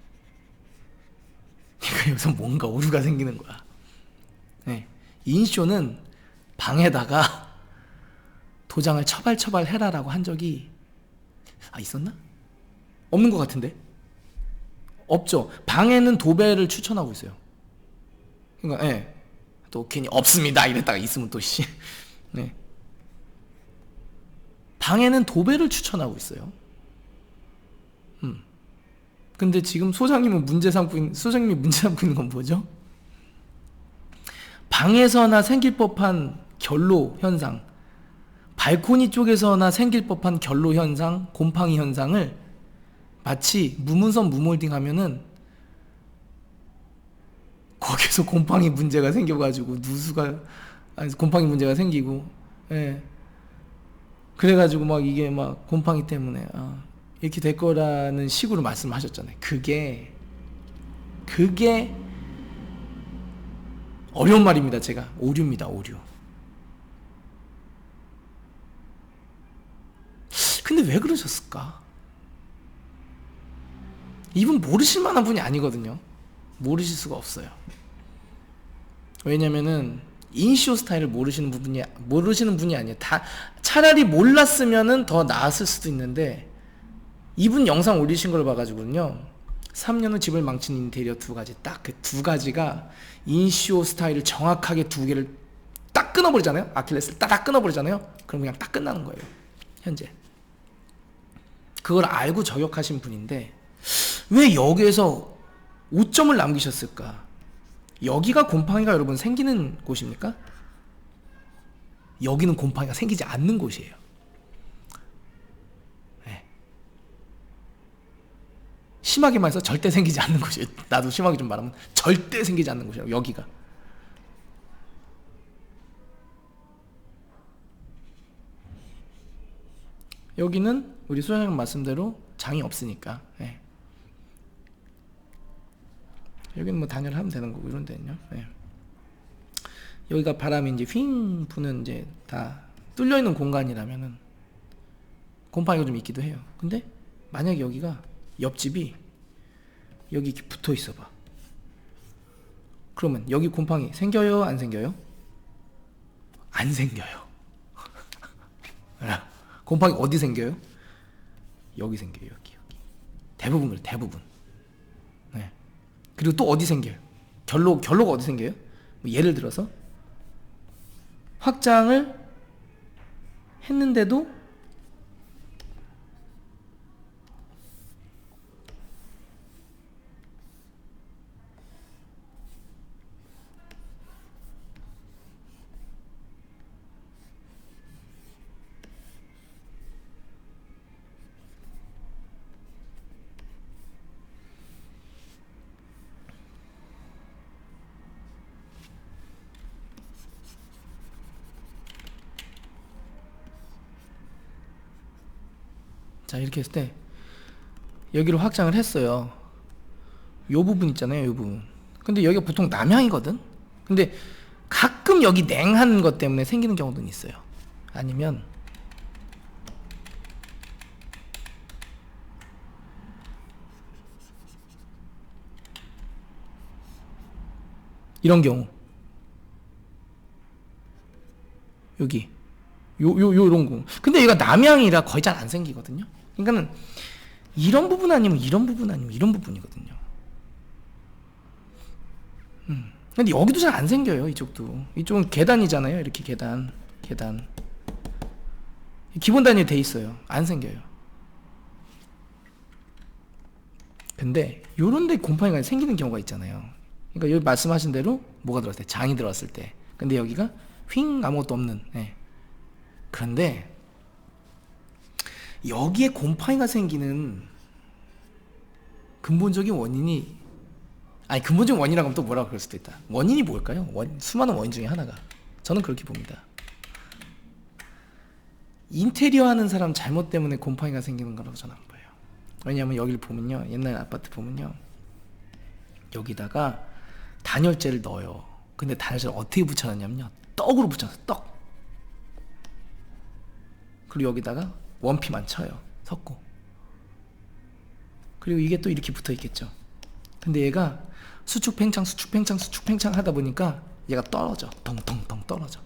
그러니까 여기서 뭔가 오류가 생기는 거야. 예. 인쇼는 방에다가 도장을 처발 해라라고 한 적이 있었나? 없는 것 같은데? 없죠. 방에는 도배를 추천하고 있어요. 그러니까 예. 또 괜히 없습니다 이랬다가 있으면 또 씨. 네. 방에는 도배를 추천하고 있어요. 근데 지금 소장님이 문제 삼고 있는 건 뭐죠? 방에서나 생길 법한 결로 현상, 발코니 쪽에서나 생길 법한 결로 현상, 곰팡이 현상을 마치 무문선 무몰딩 하면은 거기서 곰팡이 문제가 생겨가지고 곰팡이 문제가 생기고, 예. 그래가지고 막 이게 막 곰팡이 때문에 이렇게 될 거라는 식으로 말씀하셨잖아요. 그게 어려운 말입니다. 제가 오류입니다. 오류. 근데 왜 그러셨을까? 이분 모르실 만한 분이 아니거든요. 모르실 수가 없어요. 왜냐면은 인쇼 스타일을 모르시는 분이 아니에요. 다 차라리 몰랐으면은 더 나았을 수도 있는데, 이분 영상 올리신 걸 봐가지고는요, 3년 후 집을 망친 인테리어 2가지, 딱 그 2가지가 인쇼 스타일을 정확하게 2개를 딱 끊어버리잖아요. 아킬레스를 딱 끊어버리잖아요. 그럼 그냥 딱 끝나는 거예요. 현재 그걸 알고 저격하신 분인데 왜 여기에서 5점을 남기셨을까? 여기가 곰팡이가 여러분 생기는 곳입니까? 여기는 곰팡이가 생기지 않는 곳이에요. 네. 심하게 말해서 절대 생기지 않는 곳이에요. 나도 심하게 좀 말하면 절대 생기지 않는 곳이에요. 여기가. 여기는 우리 소장님 말씀대로 장이 없으니까. 네. 여기는 뭐 단열을 하면 되는 거고, 이런 데는요. 네. 여기가 바람이 이제 휙 부는, 이제 다 뚫려 있는 공간이라면은 곰팡이가 좀 있기도 해요. 근데 만약에 여기가 옆집이 여기 이렇게 붙어 있어 봐. 그러면 여기 곰팡이 생겨요? 안 생겨요? 안 생겨요. 곰팡이 어디 생겨요? 여기 생겨요. 여기. 대부분 그래, 대부분. 네. 그리고 또 어디 생겨요? 결로가 어디 생겨요? 뭐 예를 들어서 확장을 했는데도 자, 이렇게 했을 때 여기로 확장을 했어요. 요 부분 있잖아요, 요 부분. 근데 여기가 보통 남향이거든. 근데 가끔 여기 냉한 것 때문에 생기는 경우도 있어요. 아니면 이런 경우, 여기 요런 거. 근데 얘가 남향이라 거의 잘 안 생기거든요. 그러니까는 이런 부분 아니면 이런 부분 아니면 이런 부분이거든요. 근데 여기도 잘 안 생겨요. 이쪽도. 이쪽은 계단이잖아요. 이렇게 계단. 기본 단위로 돼 있어요. 안 생겨요. 근데 요런 데 곰팡이가 생기는 경우가 있잖아요. 그러니까 여기 말씀하신 대로 뭐가 들어왔을 때, 장이 들어왔을 때. 근데 여기가 휙 아무것도 없는. 예. 그런데 여기에 곰팡이가 생기는 근본적인 원인이, 아니 근본적인 원인이라고 하면 또 뭐라고 그럴 수도 있다. 원인이 뭘까요? 수많은 원인 중에 하나가, 저는 그렇게 봅니다. 인테리어 하는 사람 잘못 때문에 곰팡이가 생기는 거라고 저는 안 봐요. 왜냐하면 여기를 보면요, 옛날 아파트 보면요, 여기다가 단열재를 넣어요. 근데 단열재를 어떻게 붙여놨냐면요, 떡으로 붙여놨어요. 떡. 그리고 여기다가 원피만 쳐요. 섞고. 그리고 이게 또 이렇게 붙어 있겠죠. 근데 얘가 수축 팽창 하다 보니까 얘가 떨어져. 덩덩덩 떨어져.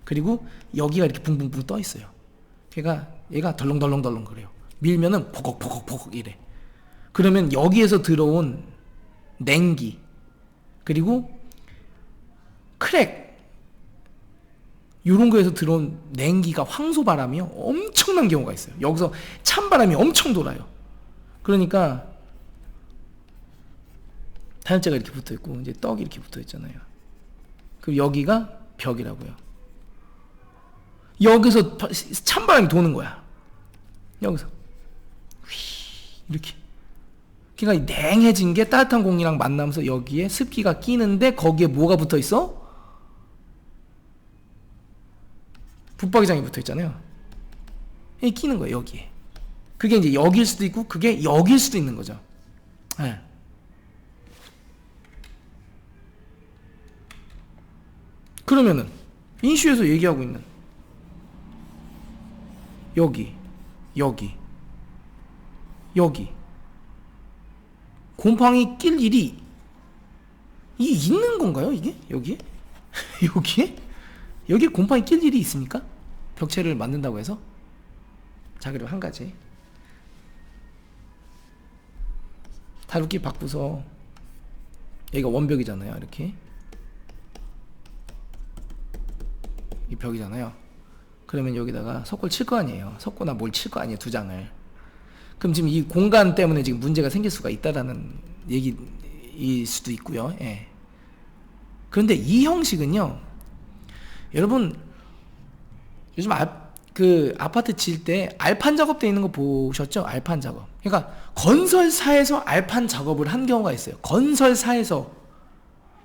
그리고 여기가 이렇게 붕붕붕 떠 있어요. 얘가 덜렁덜렁 그래요. 밀면은 포걱 이래. 그러면 여기에서 들어온 냉기, 그리고 크랙, 요런 거에서 들어온 냉기가 황소바람이요, 엄청난 경우가 있어요. 여기서 찬바람이 엄청 돌아요. 그러니까 단열재가 이렇게 붙어 있고, 이제 떡이 이렇게 붙어 있잖아요. 그리고 여기가 벽이라고요. 여기서 찬바람이 도는 거야. 여기서 이렇게. 그러니까 냉해진 게 따뜻한 공기랑 만나면서 여기에 습기가 끼는데, 거기에 뭐가 붙어 있어? 붙박이장이 붙어 있잖아요. 이게 끼는 거예요, 여기에. 그게 이제 여기일 수도 있고, 그게 여기일 수도 있는 거죠. 네. 그러면은 인슈에서 얘기하고 있는 여기 곰팡이 낄 일이 있는 건가요? 이게 여기에 여기에 곰팡이 낄 일이 있습니까? 벽체를 만든다고 해서? 자, 그리고 한 가지, 다루기 바꾸서, 여기가 원벽이잖아요. 이렇게 이 벽이잖아요. 그러면 여기다가 석고를 칠 거 아니에요. 석고나 뭘 칠 거 아니에요, 두 장을. 그럼 지금 이 공간 때문에 지금 문제가 생길 수가 있다라는 얘기일 수도 있고요. 예. 그런데 이 형식은요, 여러분 요즘 아파트 질 때 알판 작업되어 있는 거 보셨죠? 알판 작업. 그러니까 건설사에서 알판 작업을 한 경우가 있어요. 건설사에서,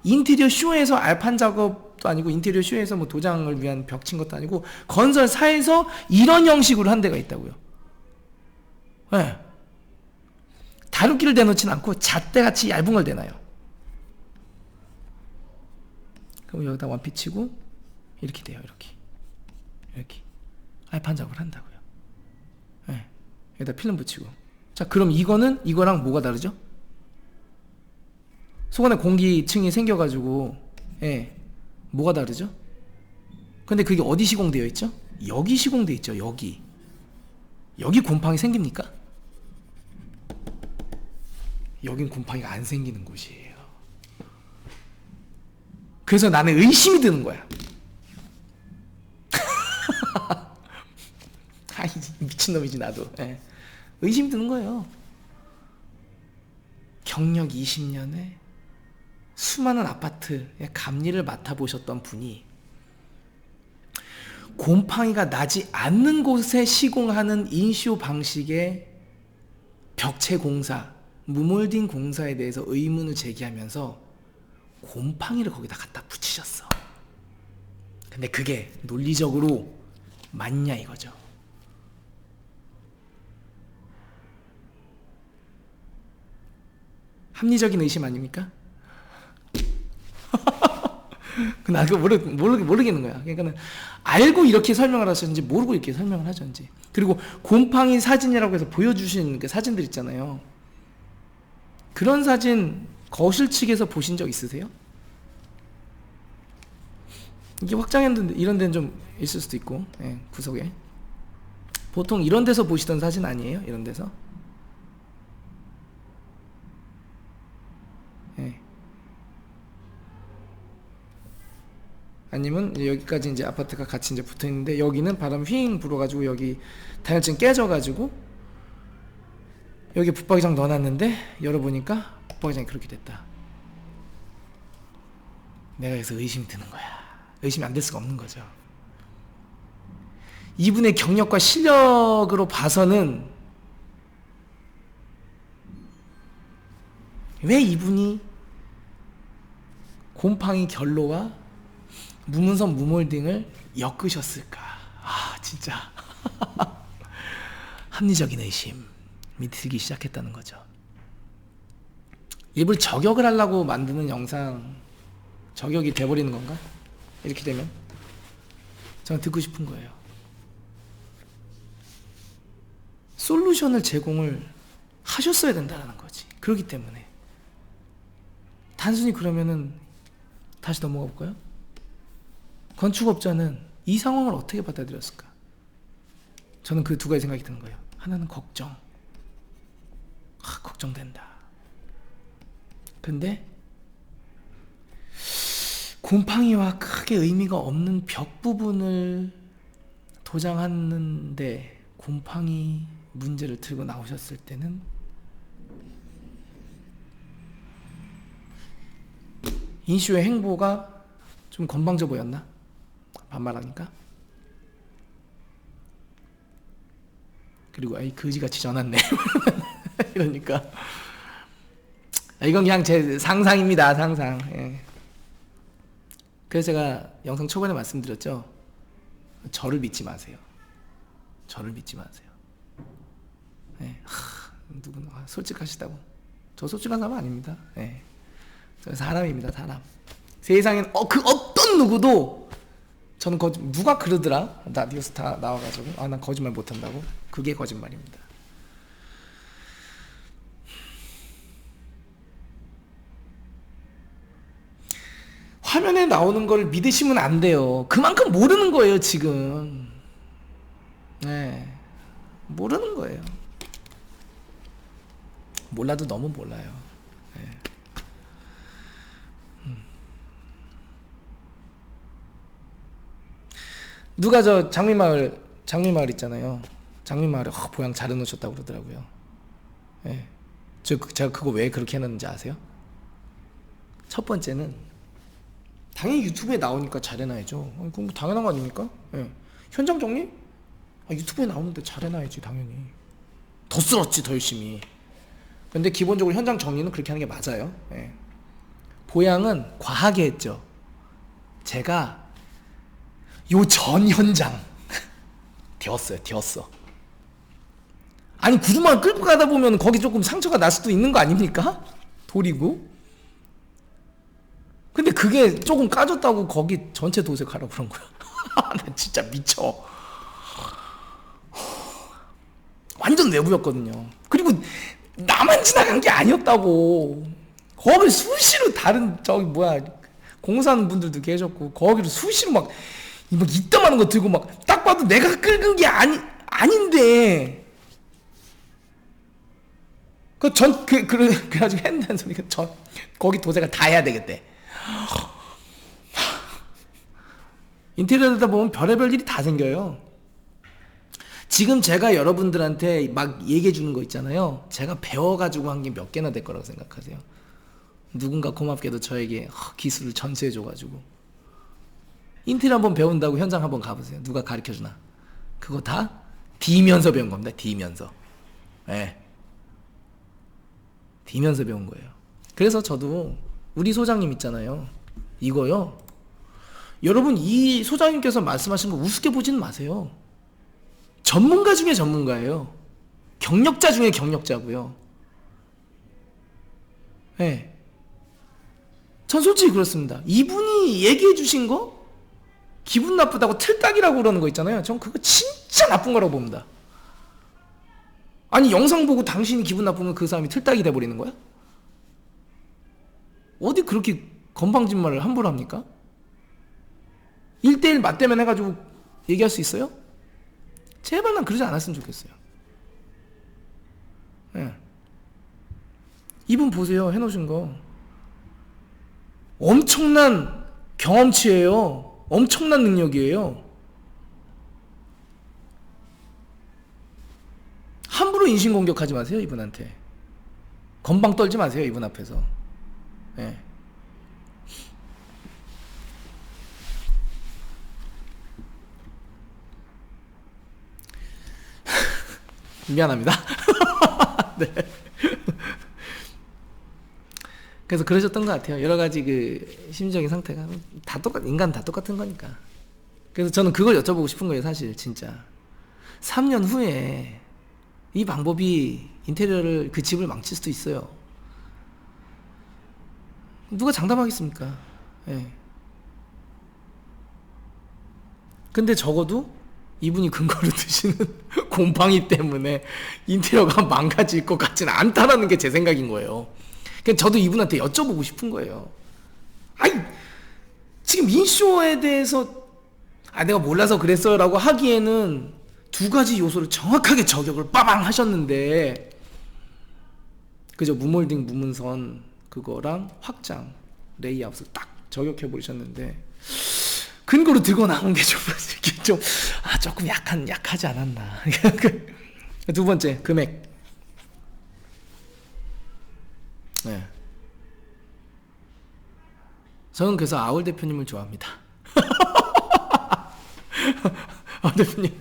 인테리어 쇼에서 알판 작업도 아니고, 인테리어 쇼에서 뭐 도장을 위한 벽 친 것도 아니고, 건설사에서 이런 형식으로 한 데가 있다고요. 네. 다루기를 대놓지는 않고 잣대같이 얇은 걸 대놔요. 그럼 여기다 완피 치고 이렇게 돼요. 이렇게 알판 작업을 한다고요. 네. 여기다 필름 붙이고. 자, 그럼 이거랑 뭐가 다르죠? 속 안에 공기층이 생겨가지고, 예, 뭐가 다르죠? 근데 그게 어디 시공되어 있죠? 여기 시공되어 있죠. 여기 곰팡이 생깁니까? 여긴 곰팡이가 안 생기는 곳이에요. 그래서 나는 의심이 드는 거야. 아이, 미친놈이지 나도. 예. 의심이 드는 거예요. 경력 20년에 수많은 아파트의 감리를 맡아보셨던 분이 곰팡이가 나지 않는 곳에 시공하는 인쇼 방식의 벽체 공사, 무몰딩 공사에 대해서 의문을 제기하면서 곰팡이를 거기다 갖다 붙이셨어. 근데 그게 논리적으로 맞냐 이거죠. 합리적인 의심 아닙니까? 나 그거 모르겠는 거야. 그러니까는 알고 이렇게 설명을 하셨는지 모르고 이렇게 설명을 하셨는지. 그리고 곰팡이 사진이라고 해서 보여주신 그 사진들 있잖아요. 그런 사진 거실 측에서 보신 적 있으세요? 이게 확장했는데 이런 데는 좀 있을 수도 있고, 예, 구석에. 보통 이런 데서 보시던 사진 아니에요? 이런 데서? 예. 아니면 여기까지 이제 아파트가 같이 이제 붙어 있는데 여기는 바람 휘잉 불어가지고 여기 단열재는 깨져가지고 여기 붙박이장 넣어놨는데 열어보니까 붙박이장이 그렇게 됐다. 내가 그래서 의심이 드는 거야. 의심이 안 될 수가 없는 거죠. 이분의 경력과 실력으로 봐서는 왜 이분이 곰팡이 결로와 무문선 무몰딩을 엮으셨을까? 아, 진짜 합리적인 의심이 들기 시작했다는 거죠. 일부러 저격을 하려고 만드는 영상, 저격이 돼버리는 건가? 이렇게 되면 저는 듣고 싶은 거예요. 솔루션을 제공을 하셨어야 된다는 거지. 그렇기 때문에 단순히 그러면은 다시 넘어가 볼까요? 건축업자는 이 상황을 어떻게 받아들였을까? 저는 그 두 가지 생각이 드는 거예요. 하나는 걱정. 걱정된다. 근데 곰팡이와 크게 의미가 없는 벽 부분을 도장하는데 곰팡이 문제를 들고 나오셨을 때는 인슈의 행보가 좀 건방져 보였나? 반말하니까. 그리고 아이 거지같이 전화네 이러니까 이건 그냥 제 상상입니다. 상상. 예. 그래서 제가 영상 초반에 말씀드렸죠. 저를 믿지 마세요. 저를 믿지 마세요. 예. 누구나 솔직하시다고. 저 솔직한 사람 아닙니다. 예. 저 사람입니다. 사람. 세상엔 그 어떤 누구도 저는 누가 그러더라? 라디오스타 나와가지고 난 거짓말 못한다고. 그게 거짓말입니다. 화면에 나오는 걸 믿으시면 안 돼요. 그만큼 모르는 거예요, 지금. 네. 모르는 거예요. 몰라도 너무 몰라요. 네. 누가 저 장미마을 있잖아요. 장미마을에 보양 잘 해놓으셨다고 그러더라고요. 네. 제가 그거 왜 그렇게 해놨는지 아세요? 첫 번째는 당연히 유튜브에 나오니까 잘해놔야죠. 그건 뭐 당연한 거 아닙니까? 예. 현장 정리? 유튜브에 나오는데 잘해놔야지 당연히. 더 쓸었지 더 열심히. 근데 기본적으로 현장 정리는 그렇게 하는 게 맞아요. 예. 보양은 과하게 했죠. 제가 요 전 현장 되었어. 아니 구두만 끌고 가다 보면 거기 조금 상처가 날 수도 있는 거 아닙니까? 돌이고. 근데 그게 조금 까졌다고 거기 전체 도색하라고 그런 거야. 나 진짜 미쳐. 완전 내부였거든요. 그리고 나만 지나간 게 아니었다고. 거기 수시로 다른 공사하는 분들도 계셨고 거기로 수시로 막 이따만한 거 들고 막 딱 봐도 내가 긁은 게 아닌데. 그래가지고 했다는 소리가 거기 도색을 다 해야 되겠대. 인테리어 하다 보면 별의별 일이 다 생겨요. 지금 제가 여러분들한테 막 얘기해 주는 거 있잖아요. 제가 배워가지고 한 게 몇 개나 될 거라고 생각하세요? 누군가 고맙게도 저에게 기술을 전수해 줘가지고. 인테리어 한번 배운다고 현장 한번 가보세요. 누가 가르쳐 주나? 그거 다 D면서 배운 겁니다. D면서. 네. D면서 배운 거예요. 그래서 저도 우리 소장님 있잖아요. 이거요. 여러분 이 소장님께서 말씀하신 거 우습게 보지는 마세요. 전문가 중에 전문가예요. 경력자 중에 경력자고요. 예. 전 솔직히 그렇습니다. 이분이 얘기해 주신 거 기분 나쁘다고 틀딱이라고 그러는 거 있잖아요. 전 그거 진짜 나쁜 거라고 봅니다. 아니 영상 보고 당신이 기분 나쁘면 그 사람이 틀딱이 돼버리는 거야? 어디 그렇게 건방진 말을 함부로 합니까? 1대1 맞대면 해가지고 얘기할 수 있어요? 제발 난 그러지 않았으면 좋겠어요. 예. 이분 보세요. 해놓으신 거 엄청난 경험치예요. 엄청난 능력이에요. 함부로 인신공격하지 마세요. 이분한테 건방 떨지 마세요. 이분 앞에서. 예. 미안합니다. 네. 그래서 그러셨던 것 같아요. 여러 가지 그 심리적인 상태가 다 인간 다 똑같은 거니까. 그래서 저는 그걸 여쭤보고 싶은 거예요. 사실 진짜 3년 후에 이 방법이 인테리어를 그 집을 망칠 수도 있어요. 누가 장담하겠습니까? 예. 근데 적어도 이분이 근거로 드시는 곰팡이 때문에 인테리어가 망가질 것 같지는 않다라는 게 제 생각인 거예요. 그냥 저도 이분한테 여쭤보고 싶은 거예요. 아니 지금 인쇼에 대해서 내가 몰라서 그랬어 라고 하기에는 두 가지 요소를 정확하게 저격을 빠방 하셨는데, 그죠? 무몰딩 무문선 그거랑 확장 레이아웃을 딱 저격해 버리셨는데 근거로 들고 나온 게 좀 조금 약하지 않았나. 두 번째 금액. 네. 저는 그래서 아울 대표님을 좋아합니다. 아울 대표님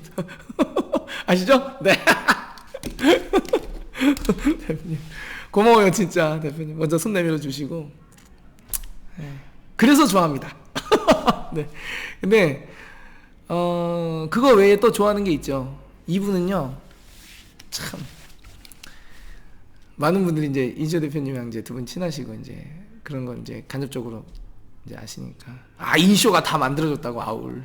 아시죠? 네. 대표님 고마워요 진짜. 대표님 먼저 손 내밀어 주시고. 네. 그래서 좋아합니다. 네. 근데 그거 외에 또 좋아하는 게 있죠. 이분은요 참 많은 분들이 이제 인쇼 대표님이랑 이제 두 분 친하시고 이제 그런 건 이제 간접적으로 이제 아시니까 인쇼가 다 만들어줬다고 아울.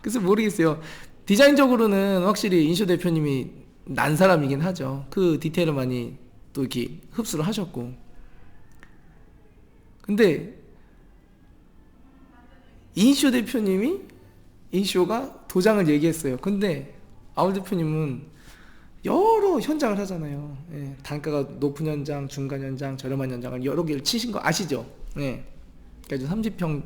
그래서 모르겠어요. 디자인적으로는 확실히 인쇼 대표님이 난 사람이긴 하죠. 그 디테일을 많이 또 이렇게 흡수를 하셨고. 근데 인쇼 대표님이 인쇼가 도장을 얘기했어요. 근데 아울 대표님은 여러 현장을 하잖아요. 예, 단가가 높은 현장, 중간 현장, 저렴한 현장을 여러 개를 치신 거 아시죠? 예. 그러니까 30평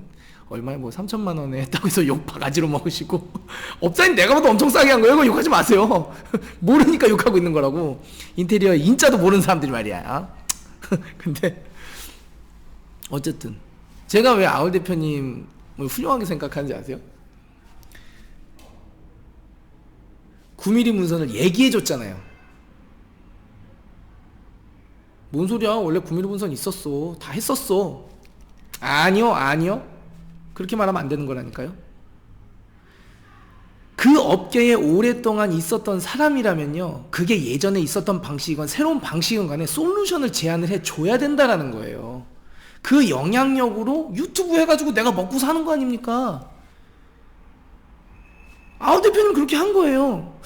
얼마에 뭐 3천만 원에 했다고 해서 욕 바가지로 먹으시고 업자인 내가 봐도 엄청 싸게 한 거예요. 이거 욕하지 마세요. 모르니까 욕하고 있는 거라고. 인테리어 인자도 모르는 사람들이 말이야. 근데 어쨌든 제가 왜 아울 대표님을 훌륭하게 생각하는지 아세요? 9mm 문선을 얘기해 줬잖아요. 뭔 소리야? 원래 9mm 문선 있었어. 다 했었어. 아니요. 그렇게 말하면 안 되는 거라니까요. 그 업계에 오랫동안 있었던 사람이라면요, 그게 예전에 있었던 방식이건 새로운 방식이건 간에 솔루션을 제안을 해줘야 된다라는 거예요. 그 영향력으로 유튜브 해가지고 내가 먹고 사는 거 아닙니까? 아우 대표님 그렇게 한 거예요.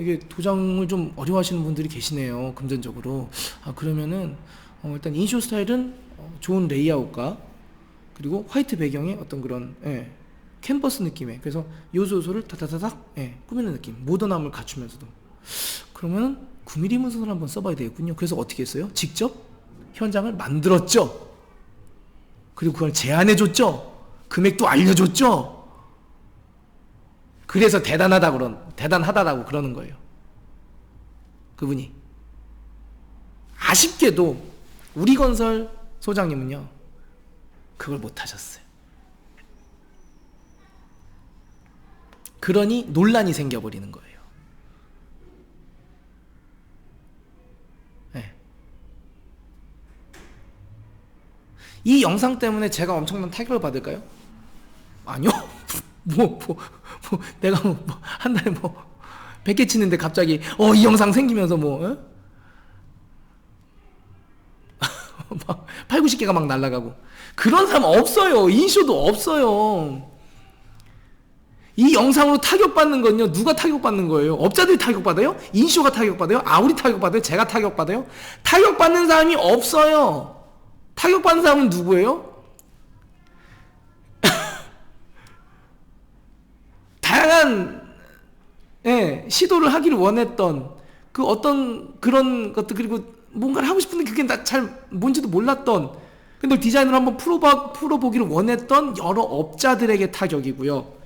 이게 도장을 좀 어려워하시는 분들이 계시네요. 금전적으로. 그러면은 일단 인쇼 스타일은 좋은 레이아웃과 그리고 화이트 배경에 어떤 그런 캔버스 느낌의, 그래서 요소를 다다다닥 꾸미는 느낌, 모던함을 갖추면서도. 그러면은 9mm 문선을 한번 써봐야 되겠군요. 그래서 어떻게 했어요? 직접 현장을 만들었죠. 그리고 그걸 제안해줬죠. 금액도 알려줬죠. 그래서 대단하다라고 그러는 거예요. 그분이. 아쉽게도 우리건설 소장님은요, 그걸 못 하셨어요. 그러니 논란이 생겨버리는 거예요. 네. 이 영상 때문에 제가 엄청난 타격을 받을까요? 아니요. 내가 한 달에 100개 치는데 갑자기 이 영상 생기면서 막 8, 90개가 막 날아가고. 그런 사람 없어요. 인쇼도 없어요. 이 영상으로 타격받는 건요, 누가 타격받는 거예요? 업자들이 타격받아요? 인쇼가 타격받아요? 아우리 타격받아요? 제가 타격받아요? 타격받는 사람이 없어요. 타격받는 사람은 누구예요? 다양한 시도를 하기를 원했던 그 어떤 그런 것들, 그리고 뭔가를 하고 싶은데 그게 잘 뭔지도 몰랐던, 근데 디자인을 한번 풀어보기를 원했던 여러 업자들에게 타격이고요.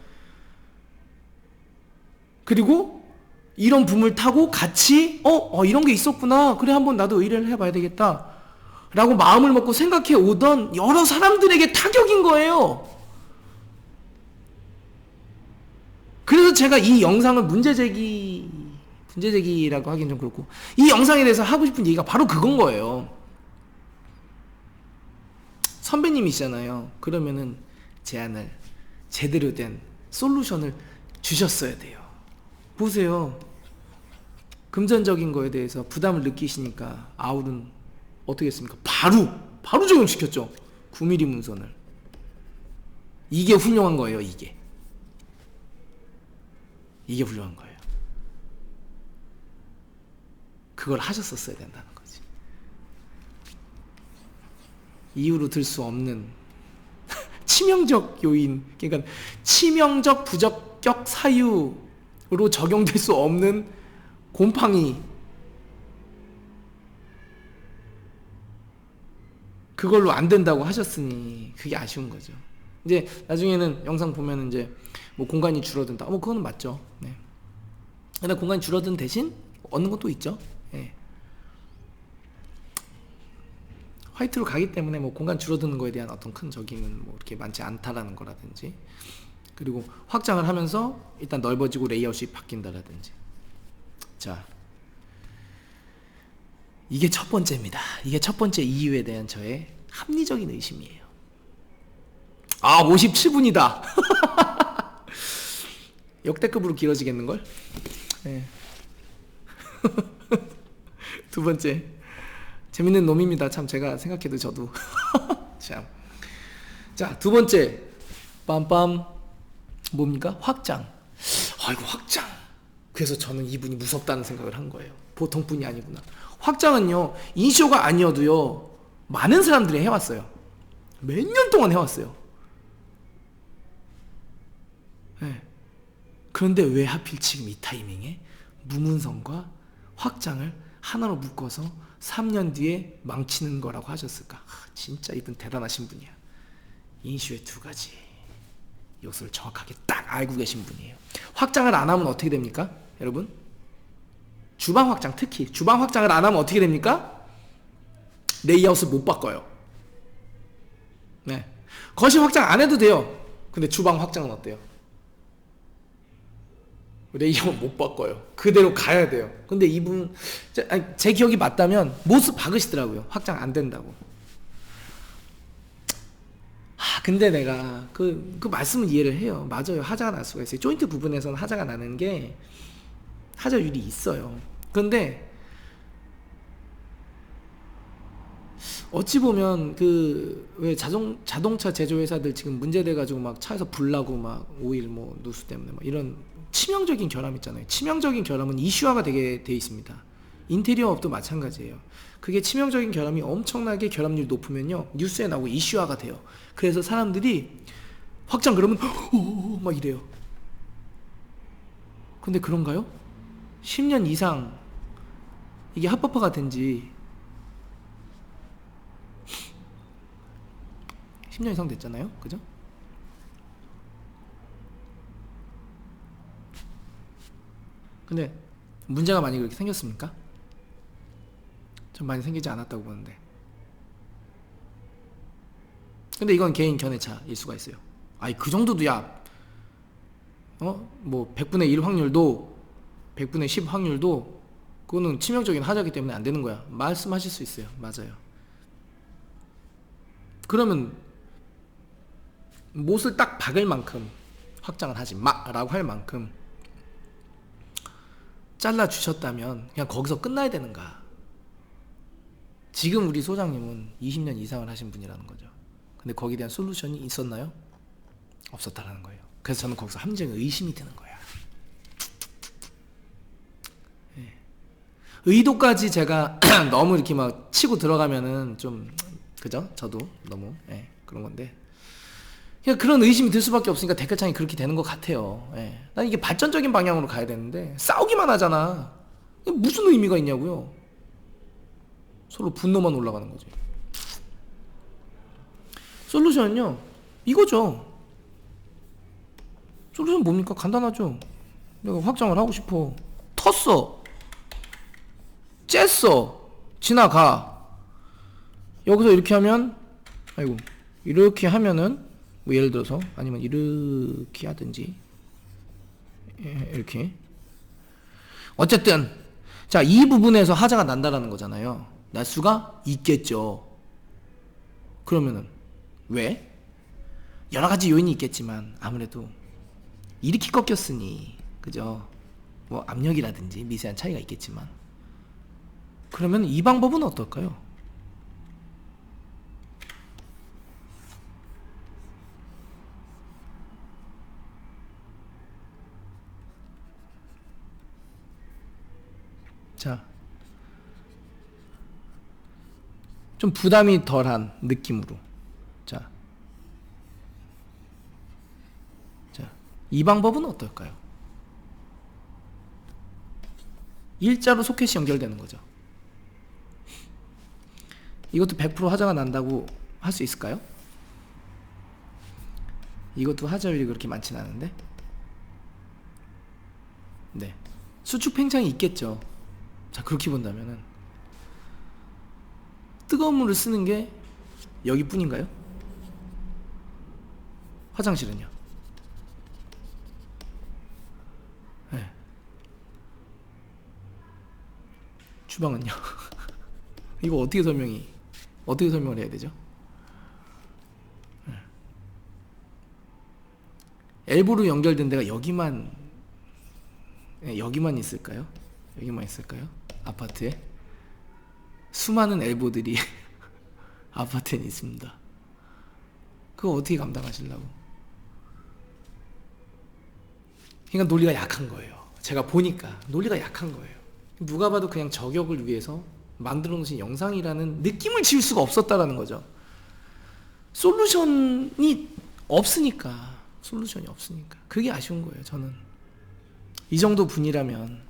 그리고 이런 붐을 타고 같이 이런 게 있었구나, 그래 한번 나도 의뢰를 해봐야 되겠다 라고 마음을 먹고 생각해 오던 여러 사람들에게 타격인 거예요. 그래서 제가 이 영상을 문제제기라고 하긴 좀 그렇고, 이 영상에 대해서 하고 싶은 얘기가 바로 그건 거예요. 선배님이시잖아요. 그러면은 제안을, 제대로 된 솔루션을 주셨어야 돼요. 보세요. 금전적인 거에 대해서 부담을 느끼시니까 아울은 어떻게 했습니까? 바로 적용시켰죠. 9mm 문선을. 이게 훌륭한 거예요. 이게 훌륭한 거예요. 그걸 하셨었어야 된다는 거지. 이유로 들 수 없는 치명적 요인, 그러니까 치명적 부적격 사유로 적용될 수 없는 곰팡이, 그걸로 안 된다고 하셨으니 그게 아쉬운 거죠. 이제 나중에는 영상 보면 이제 뭐 공간이 줄어든다. 그거는 맞죠. 네. 근데 공간이 줄어든 대신 얻는 것도 있죠. 네. 화이트로 가기 때문에 뭐 공간 줄어드는 거에 대한 어떤 큰 적용은 뭐 이렇게 많지 않다라는 거라든지, 그리고 확장을 하면서 일단 넓어지고 레이아웃이 바뀐다라든지. 자, 이게 첫 번째입니다. 이게 첫 번째 이유에 대한 저의 합리적인 의심이에요. 57분이다. 역대급으로 길어지겠는걸? 네. 두 번째, 재밌는 놈입니다. 참, 제가 생각해도 저도. 참. 자, 두 번째, 빰빰, 뭡니까? 확장. 이거 확장. 그래서 저는 이분이 무섭다는 생각을 한 거예요. 보통 분이 아니구나. 확장은요, 인쇼가 아니어도요, 많은 사람들이 해왔어요. 몇 년 동안 해왔어요. 네. 그런데 왜 하필 지금 이 타이밍에 무문선과 확장을 하나로 묶어서 3년 뒤에 망치는 거라고 하셨을까? 진짜 이분 대단하신 분이야. 인쇼의 두 가지 요소를 정확하게 딱 알고 계신 분이에요. 확장을 안 하면 어떻게 됩니까? 여러분, 주방 확장, 특히 주방 확장을 안 하면 어떻게 됩니까? 레이아웃을 못 바꿔요. 네. 거실 확장 안 해도 돼요. 근데 주방 확장은 어때요? 레이아웃 못 바꿔요. 그대로 가야 돼요. 근데 이분, 제 기억이 맞다면 못을 박으시더라고요. 확장 안 된다고. 근데 내가 그 말씀은 이해를 해요. 맞아요. 하자가 날 수가 있어요. 조인트 부분에서는 하자가 나는 게 하자율이 있어요. 그런데 어찌 보면 왜 자동차 제조회사들 지금 문제돼 가지고 막 차에서 불나고 막 오일 뭐 누수 때문에 막 이런 치명적인 결함 있잖아요. 치명적인 결함은 이슈화가 되게 돼 있습니다. 인테리어 업도 마찬가지예요. 그게 치명적인 결함이 엄청나게 결함률이 높으면요, 뉴스에 나오고 이슈화가 돼요. 그래서 사람들이 확장 그러면 막 이래요. 근데 그런가요? 10년 이상 이게 합법화가 된지 10년 이상 됐잖아요. 그죠? 근데 문제가 많이 그렇게 생겼습니까? 좀 많이 생기지 않았다고 보는데. 근데 이건 개인 견해차일 수가 있어요. 그 정도도 뭐 100분의 1 확률도 100분의 10 확률도 그거는 치명적인 하자기 때문에 안 되는 거야. 말씀하실 수 있어요. 맞아요. 그러면 못을 딱 박을 만큼 확장을 하지 마라고 할 만큼 잘라 주셨다면 그냥 거기서 끝나야 되는가? 지금 우리 소장님은 20년 이상을 하신 분이라는 거죠. 근데 거기에 대한 솔루션이 있었나요? 없었다라는 거예요. 그래서 저는 거기서 함정에 의심이 드는 거야. 예. 의도까지 제가 너무 이렇게 막 치고 들어가면은 좀 그죠? 저도 너무 그런 건데 그냥 그런 의심이 들 수밖에 없으니까 댓글창이 그렇게 되는 것 같아요. 난 이게 발전적인 방향으로 가야 되는데 싸우기만 하잖아. 무슨 의미가 있냐고요. 서로 분노만 올라가는 거지. 솔루션은요 이거죠. 솔루션 뭡니까? 간단하죠. 내가 확장을 하고 싶어. 텄어. 쬐어. 지나가. 여기서 이렇게 하면 아이고 이렇게 하면은 뭐 예를 들어서 아니면 이렇게 하든지 이렇게 어쨌든 자 이 부분에서 하자가 난다라는 거잖아요. 날 수가 있겠죠. 그러면은 왜? 여러 가지 요인이 있겠지만 아무래도 이렇게 꺾였으니 그죠? 뭐 압력이라든지 미세한 차이가 있겠지만 그러면 이 방법은 어떨까요? 자, 좀 부담이 덜한 느낌으로 자, 이 방법은 어떨까요? 일자로 소켓이 연결되는 거죠. 이것도 100% 하자가 난다고 할 수 있을까요? 이것도 하자율이 그렇게 많진 않은데 네, 수축 팽창이 있겠죠. 자, 그렇게 본다면은 뜨거운 물을 쓰는 게 여기뿐인가요? 화장실은요? 네. 주방은요? 이거 어떻게 설명을 해야 되죠? 네. 엘보로 연결된 데가 여기만 있을까요? 여기만 있을까요? 아파트에? 수많은 엘보들이 아파트에 있습니다. 그거 어떻게 감당하시려고? 그러니까 논리가 약한 거예요. 제가 보니까 논리가 약한 거예요. 누가 봐도 그냥 저격을 위해서 만들어 놓으신 영상이라는 느낌을 지울 수가 없었다라는 거죠. 솔루션이 없으니까. 그게 아쉬운 거예요. 저는 이 정도 분이라면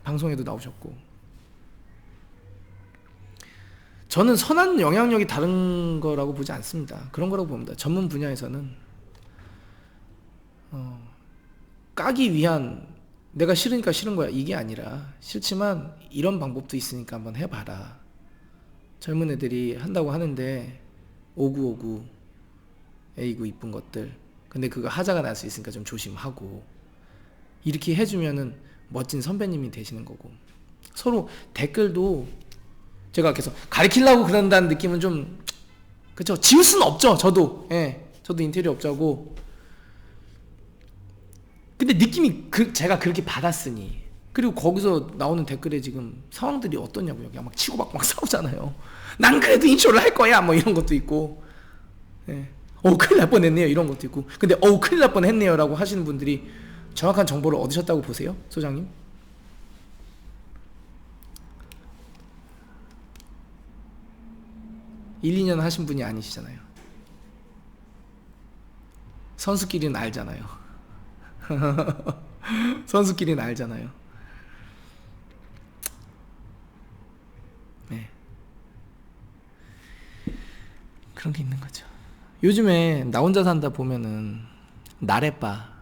방송에도 나오셨고 저는 선한 영향력이 다른 거라고 보지 않습니다. 그런 거라고 봅니다. 전문 분야에서는 까기 위한 내가 싫으니까 싫은 거야 이게 아니라 싫지만 이런 방법도 있으니까 한번 해봐라. 젊은 애들이 한다고 하는데 오구오구 에이구 이쁜 것들 근데 그거 하자가 날 수 있으니까 좀 조심하고 이렇게 해주면은 멋진 선배님이 되시는 거고 서로 댓글도 제가 계속 가르치려고 그런다는 느낌은 좀 그쵸 지울 수는 없죠. 저도 인테리어 업자고 근데 느낌이 제가 그렇게 받았으니 그리고 거기서 나오는 댓글에 지금 상황들이 어떠냐고요. 그냥 막 치고받고 막 싸우잖아요. 난 그래도 인쇼를 할 거야 뭐 이런 것도 있고 큰일 날 뻔했네요 이런 것도 있고 근데 큰일 날 뻔했네요 라고 하시는 분들이 정확한 정보를 얻으셨다고 보세요 소장님? (1, 2년) 하신 분이 아니시잖아요. 선수끼리는 알잖아요. 선수끼리는 알잖아요. 네. 그런 게 있는 거죠. 요즘에 나 혼자 산다 보면은 나래바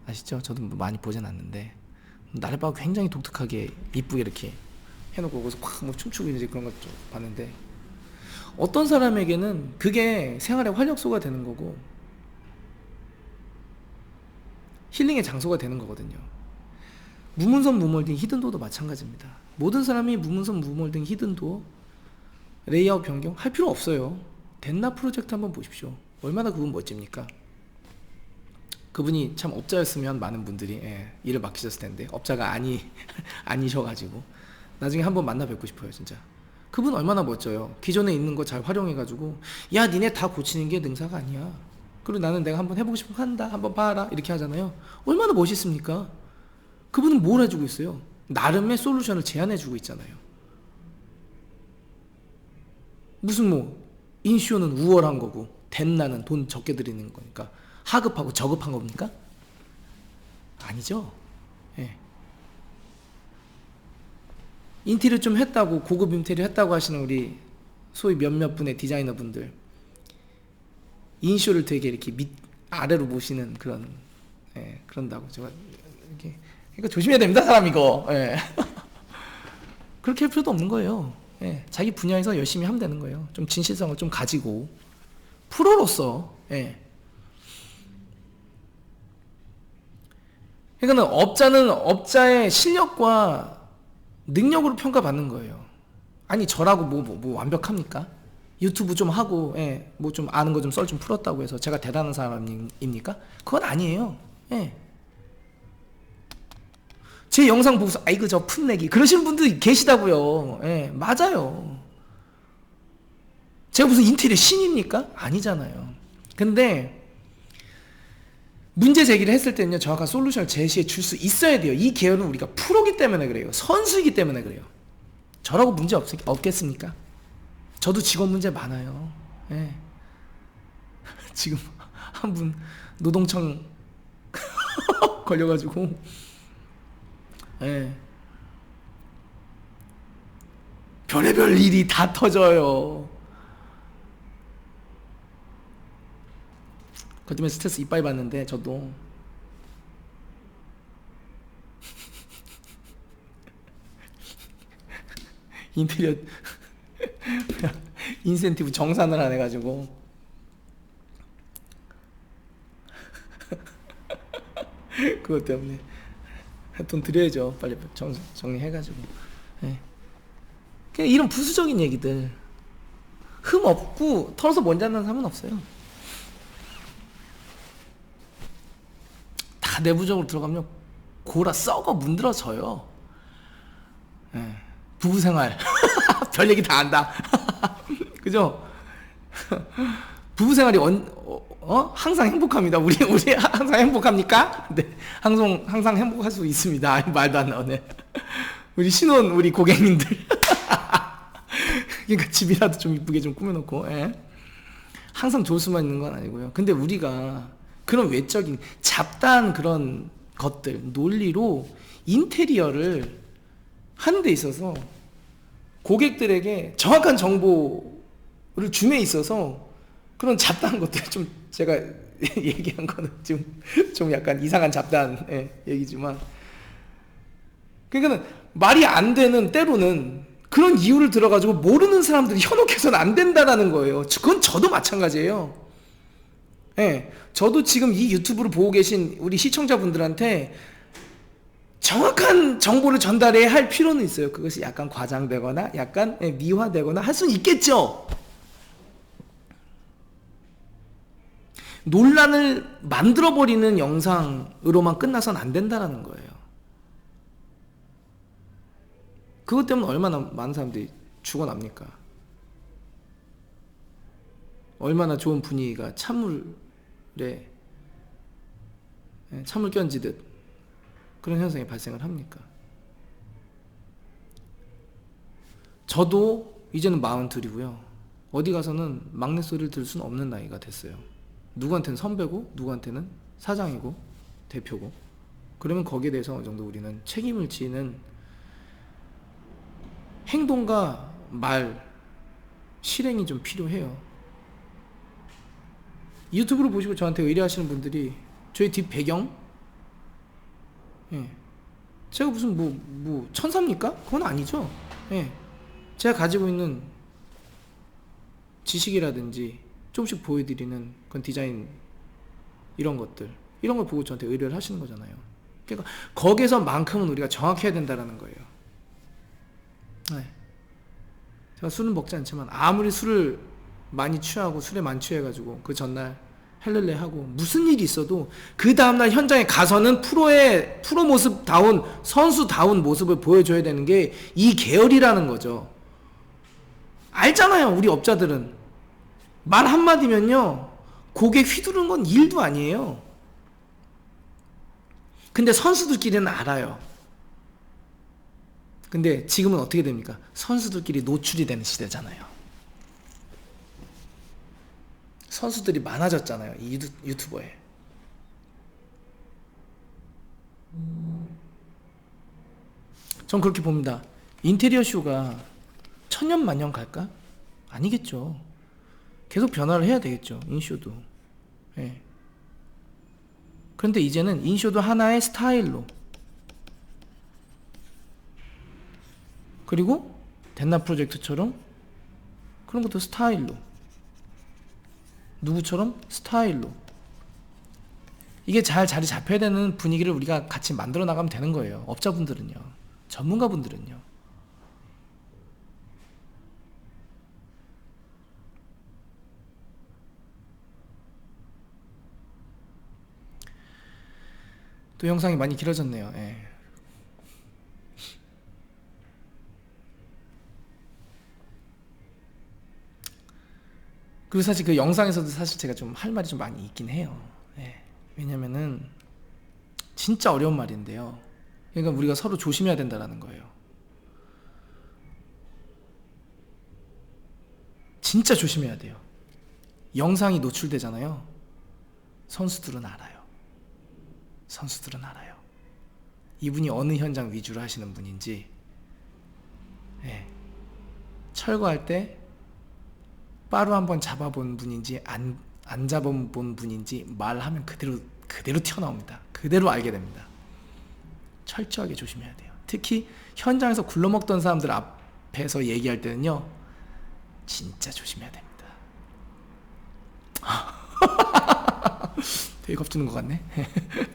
아시죠? 저도 많이 보진 않는데 나래바가 굉장히 독특하게 이쁘게 이렇게 해놓고 거기서 팍 뭐 춤추고 이제 그런 것 좀 봤는데 어떤 사람에게는 그게 생활의 활력소가 되는 거고 힐링의 장소가 되는 거거든요. 무문선 무몰딩 히든도어도 마찬가지입니다. 모든 사람이 무문선 무몰딩 히든도어 레이아웃 변경 할 필요 없어요. 덴나 프로젝트 한번 보십시오. 얼마나 그분 멋집니까? 그분이 참 업자였으면 많은 분들이 일을 맡기셨을 텐데 업자가 아니셔가지고 나중에 한번 만나 뵙고 싶어요, 진짜. 그분 얼마나 멋져요. 기존에 있는 거 잘 활용해가지고, 야, 니네 다 고치는 게 능사가 아니야. 그리고 나는 내가 한번 해보고 싶으면 한다. 한번 봐라. 이렇게 하잖아요. 얼마나 멋있습니까? 그분은 뭘 해주고 있어요? 나름의 솔루션을 제안해주고 있잖아요. 무슨 뭐, 인쇼는 우월한 거고, 덴나는 돈 적게 들이는 거니까, 하급하고 저급한 겁니까? 아니죠. 예. 인테리어 좀 했다고, 고급 인테리어 했다고 하시는 우리 소위 몇몇 분의 디자이너 분들, 인쇼를 되게 이렇게 아래로 모시는 그런, 예, 그런다고 제가 이렇게, 그러니까 조심해야 됩니다, 사람 이거. 예. 그렇게 할 필요도 없는 거예요. 예. 자기 분야에서 열심히 하면 되는 거예요. 좀 진실성을 좀 가지고 프로로서. 예. 그러니까는 업자는 업자의 실력과 능력으로 평가받는 거예요. 아니 저라고 뭐 완벽합니까? 유튜브 좀 하고, 예, 뭐 좀 아는 거 좀 썰 좀 풀었다고 해서 제가 대단한 사람입니까? 그건 아니에요. 예. 제 영상 보고서 아이고 저 풋내기 그러시는 분들 계시다고요. 예, 맞아요. 제가 무슨 인테리어 신입니까? 아니잖아요. 근데 문제 제기를 했을 때는요, 정확한 솔루션을 제시해 줄 수 있어야 돼요. 이 계열은 우리가 프로기 때문에 그래요. 선수이기 때문에 그래요. 저라고 문제 없겠습니까? 저도 직원 문제 많아요. 예. 지금 한 분 노동청 걸려가지고, 예. 별의별 일이 다 터져요. 그것 때문에 스트레스 이빨 받는데 저도 인테리어 인센티브 정산을 안 해가지고 그것 때문에 돈 드려야죠. 빨리 정리해가지고. 네. 그냥 이런 부수적인 얘기들 흠 없고 털어서 먼지 안 나는 사람은 없어요. 다 내부적으로 들어가면 고라 썩어 문드러져요. 네. 부부생활 별 얘기 다 한다. 그죠? 부부생활이 항상 행복합니다. 우리 항상 행복합니까? 네, 항상 행복할 수 있습니다. 말도 안 나오네. 우리 신혼 우리 고객님들. 그러니까 집이라도 좀 이쁘게 좀 꾸며놓고. 예. 항상 좋을 수만 있는 건 아니고요. 근데 우리가 그런 외적인 잡다한 그런 것들 논리로 인테리어를 하는 데 있어서 고객들에게 정확한 정보를 줌에 있어서 그런 잡다한 것들 좀 제가 얘기한 거는 좀 약간 이상한 잡다한 얘기지만, 그러니까는 말이 안 되는 때로는 그런 이유를 들어가지고 모르는 사람들이 현혹해서는 안 된다라는 거예요. 그건 저도 마찬가지예요. 예, 저도 지금 이 유튜브를 보고 계신 우리 시청자분들한테 정확한 정보를 전달해야 할 필요는 있어요. 그것이 약간 과장되거나 약간 미화되거나 할 수는 있겠죠. 논란을 만들어버리는 영상으로만 끝나서는 안 된다는 거예요. 그것 때문에 얼마나 많은 사람들이 죽어납니까? 얼마나 좋은 분위기가 찬물에 찬물 끼얹지듯 그런 현상이 발생을 합니까? 저도 이제는 42이고요. 어디 가서는 막내 소리를 들을 수는 없는 나이가 됐어요. 누구한테는 선배고 누구한테는 사장이고 대표고, 그러면 거기에 대해서 어느 정도 우리는 책임을 지는 행동과 말, 실행이 좀 필요해요. 유튜브를 보시고 저한테 의뢰하시는 분들이 저희 뒷 배경, 제가 무슨 뭐 천사입니까? 그건 아니죠. 제가 가지고 있는 지식이라든지 조금씩 보여드리는 그런 디자인 이런 것들, 이런 걸 보고 저한테 의뢰를 하시는 거잖아요. 그러니까 거기에서만큼은 우리가 정확해야 된다는 거예요. 제가 술은 먹지 않지만 아무리 술을 많이 취하고 술에 만취해가지고 그 전날 헬렐레 하고 무슨 일이 있어도 그 다음날 현장에 가서는 프로 모습다운 선수다운 모습을 보여줘야 되는 게 이 계열이라는 거죠. 알잖아요. 우리 업자들은 말 한마디면요 고개 휘두르는 건 일도 아니에요. 근데 선수들끼리는 알아요. 근데 지금은 어떻게 됩니까? 선수들끼리 노출이 되는 시대잖아요. 선수들이 많아졌잖아요. 이 유튜버에. 전 그렇게 봅니다. 인테리어 쇼가 천년만년 갈까? 아니겠죠. 계속 변화를 해야 되겠죠. 인쇼도. 예. 그런데 이제는 인쇼도 하나의 스타일로, 그리고 덴나 프로젝트처럼 그런 것도 스타일로, 누구처럼 스타일로, 이게 잘 자리 잡혀야 되는 분위기를 우리가 같이 만들어 나가면 되는 거예요. 업자분들은요, 전문가분들은요. 또 영상이 많이 길어졌네요. 예. 그리고 사실 그 영상에서도 사실 제가 좀 할 말이 좀 많이 있긴 해요. 예. 왜냐면은 진짜 어려운 말인데요. 그러니까 우리가 서로 조심해야 된다라는 거예요. 진짜 조심해야 돼요. 영상이 노출되잖아요. 선수들은 알아요. 선수들은 알아요. 이분이 어느 현장 위주로 하시는 분인지, 예. 철거할 때 바로 한번 잡아본 분인지 안 잡아본 분인지 말하면 그대로 튀어나옵니다. 그대로 알게 됩니다. 철저하게 조심해야 돼요. 특히 현장에서 굴러먹던 사람들 앞에서 얘기할 때는요, 진짜 조심해야 됩니다. 되게 겁주는 것 같네.